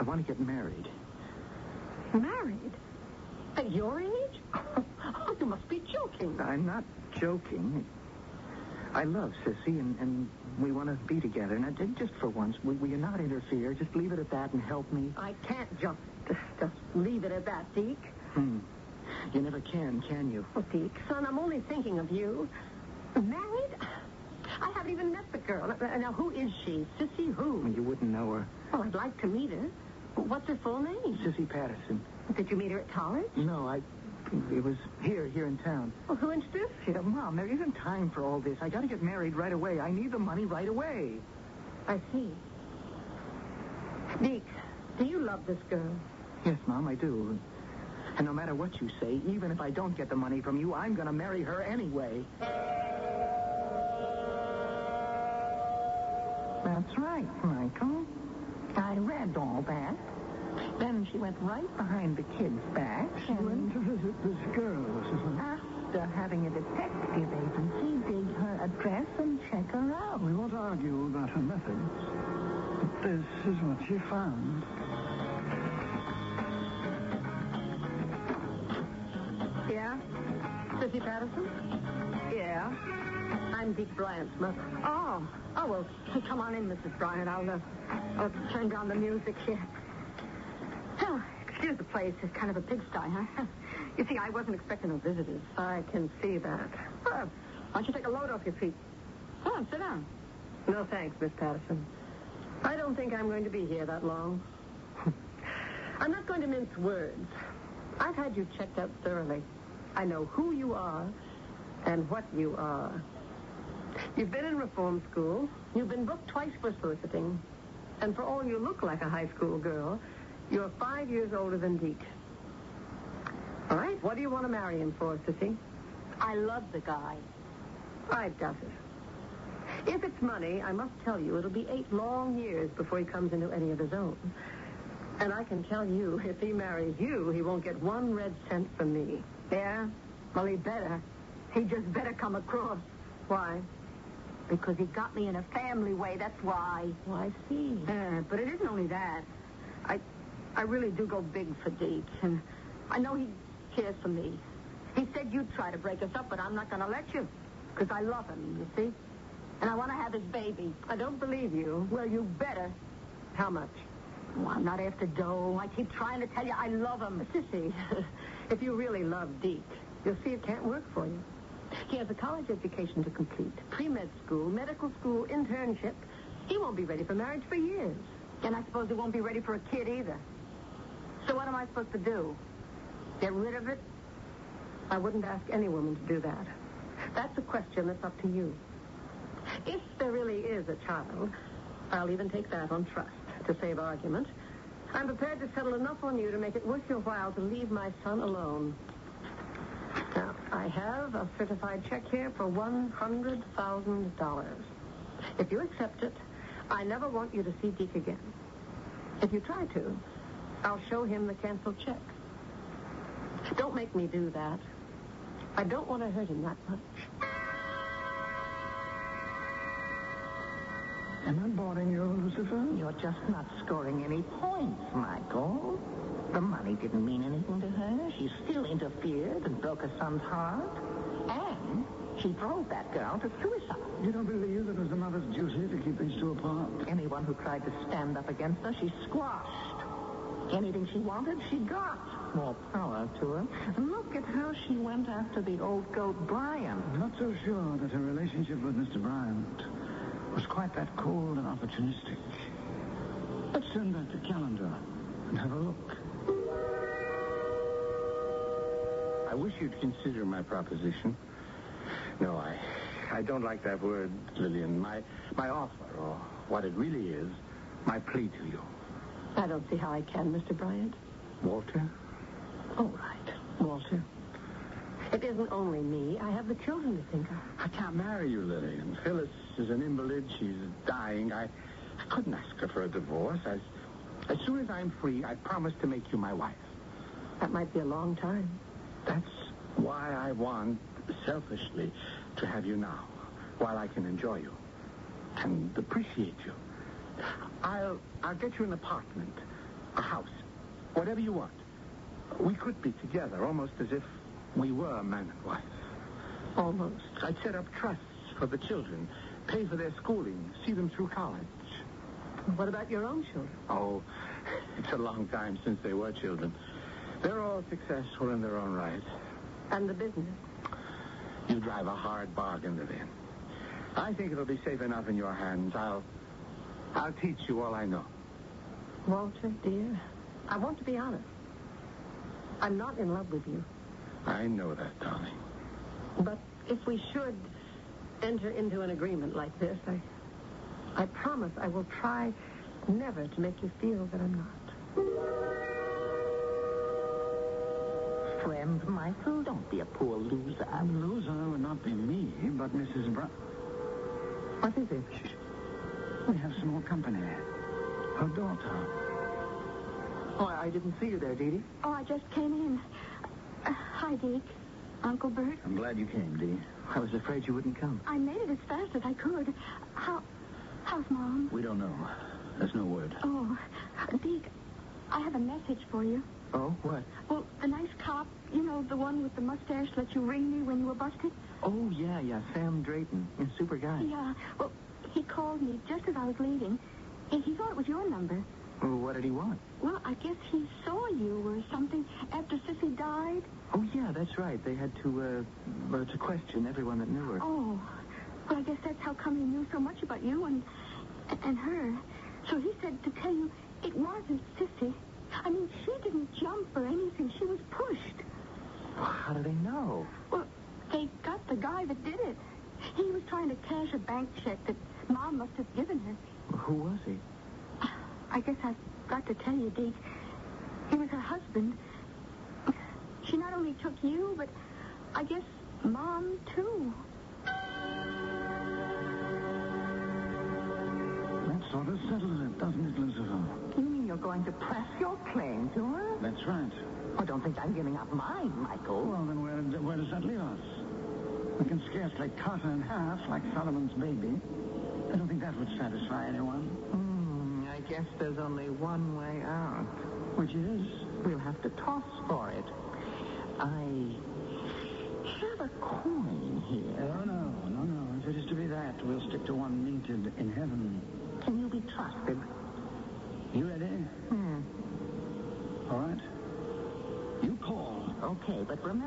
want to get married. Married? At your age? Oh, you must be joking. I'm not joking. I love Sissy, and we want to be together. Now, just for once, will you not interfere? Just leave it at that and help me. I can't just leave it at that, Deke. You never can you? Oh, Deke, son, I'm only thinking of you. Married? I haven't even met the girl. Now, who is she? Sissy who? Well, you wouldn't know her. Well, I'd like to meet her. What's her full name? Sissy Patterson. Did you meet her at college? No, it was here in town. Well, who introduced you? Mom, there isn't time for all this. I got to get married right away. I need the money right away. I see. Deke, do you love this girl? Yes, Mom, I do. And no matter what you say, even if I don't get the money from you, I'm going to marry her anyway. That's right, Michael. I read all that. Then she went right behind the kid's back. She went to visit this girl, Susan. After having a detective agency dig her address and check her out. We won't argue about her methods, but this is what she found. Yeah? Sissy Patterson? Yeah. I'm Deke Bryant's mother. Oh, well, come on in, Mrs. Bryant. I'll turn down the music here. Oh, excuse the place. It's kind of a pigsty, huh? You see, I wasn't expecting no visitors. I can see that. Well, why don't you take a load off your feet? Come on, sit down. No, thanks, Miss Patterson. I don't think I'm going to be here that long. I'm not going to mince words. I've had you checked out thoroughly. I know who you are and what you are. You've been in reform school. You've been booked twice for soliciting. And for all you look like a high school girl, you're 5 years older than Deke. All right, what do you want to marry him for, Sissy? I love the guy. I doubt it. If it's money, I must tell you, it'll be 8 long years before he comes into any of his own. And I can tell you, if he marries you, he won't get 1 red cent from me. Yeah? Well, he better. He just better come across. Why? Because he got me in a family way, that's why. Well, I see. But it isn't only that. I really do go big for Deke, and I know he cares for me. He said you'd try to break us up, but I'm not going to let you, because I love him, you see? And I want to have his baby. I don't believe you. Well, you better. How much? Oh, I'm not after dough. I keep trying to tell you I love him. Sissy, if you really love Deke, you'll see it can't work for you. He has a college education to complete, pre-med school, medical school, internship. He won't be ready for marriage for years. And I suppose he won't be ready for a kid either. So what am I supposed to do? Get rid of it? I wouldn't ask any woman to do that. That's a question that's up to you. If there really is a child, I'll even take that on trust to save argument. I'm prepared to settle enough on you to make it worth your while to leave my son alone. Now, I have a certified check here for $100,000. If you accept it, I never want you to see Deke again. If you try to, I'll show him the canceled check. Don't make me do that. I don't want to hurt him that much. Am I boring you, Lucifer? You're just not scoring any points, Michael. The money didn't mean anything to her. She still interfered and broke her son's heart. And she drove that girl to suicide. You don't believe it was the mother's duty to keep these two apart? Anyone who tried to stand up against her, she squashed. Anything she wanted, she got. More power to her. Look at how she went after the old goat Bryant. I'm not so sure that her relationship with Mr. Bryant was quite that cold and opportunistic. Let's turn back the calendar and have a look. I wish you'd consider my proposition. No, I don't like that word, Lillian. My offer, or what it really is, my plea to you. I don't see how I can, Mr. Bryant. Walter? All right, Walter. It isn't only me. I have the children to think of. I can't marry you, Lillian. Phyllis is an invalid. She's dying. I couldn't ask her for a divorce. As soon as I'm free, I promise to make you my wife. That might be a long time. That's why I want, selfishly, to have you now, while I can enjoy you and appreciate you. I'll get you an apartment, a house, whatever you want. We could be together, almost as if we were man and wife. Almost. I'd set up trusts for the children, pay for their schooling, see them through college. What about your own children? Oh, it's a long time since they were children. They're all successful in their own right. And the business? You drive a hard bargain, Lillian. I think it'll be safe enough in your hands. I'll teach you all I know. Walter, dear, I want to be honest. I'm not in love with you. I know that, darling. But if we should enter into an agreement like this, I promise I will try never to make you feel that I'm not. Friend, Michael, don't be a poor loser. The loser would not be me, but Mrs. What is it? We have small company. Her daughter. Oh, I didn't see you there, Dee Dee. Oh, I just came in. Hi, Deke. Uncle Bert. I'm glad you came, Dee. I was afraid you wouldn't come. I made it as fast as I could. How's Mom? We don't know. There's no word. Oh, Deke, I have a message for you. Oh, what? Well, the nice cop, you know, the one with the mustache let you ring me when you were busted? Oh, yeah, Sam Drayton. A super guy. Yeah, well, he called me just as I was leaving. He thought it was your number. Well, what did he want? Well, I guess he saw you or something after Sissy died. Oh, yeah, that's right. They had to question everyone that knew her. Oh, well, I guess that's how come he knew so much about you and her. So he said to tell you it wasn't Sissy. I mean, she didn't jump or anything. She was pushed. Well, how do they know? Well, they got the guy that did it. He was trying to cash a bank check that Mom must have given her. Well, who was he? I guess I've got to tell you, Deke. He was her husband. She not only took you, but I guess Mom, too. That sort of settles it, doesn't it, Lucifer? You mean you're going to press your claim to her? That's right. I don't think I'm giving up mine, Michael. Well, then where does that leave us? We can scarcely cut her in half like Solomon's baby. I don't think that would satisfy anyone. I guess there's only one way out. Which is? We'll have to toss for it. I have a coin here. Oh, no. If it is to be that, we'll stick to one minted in heaven. Can you be trusted? You ready? All right. You call. Okay, but remember...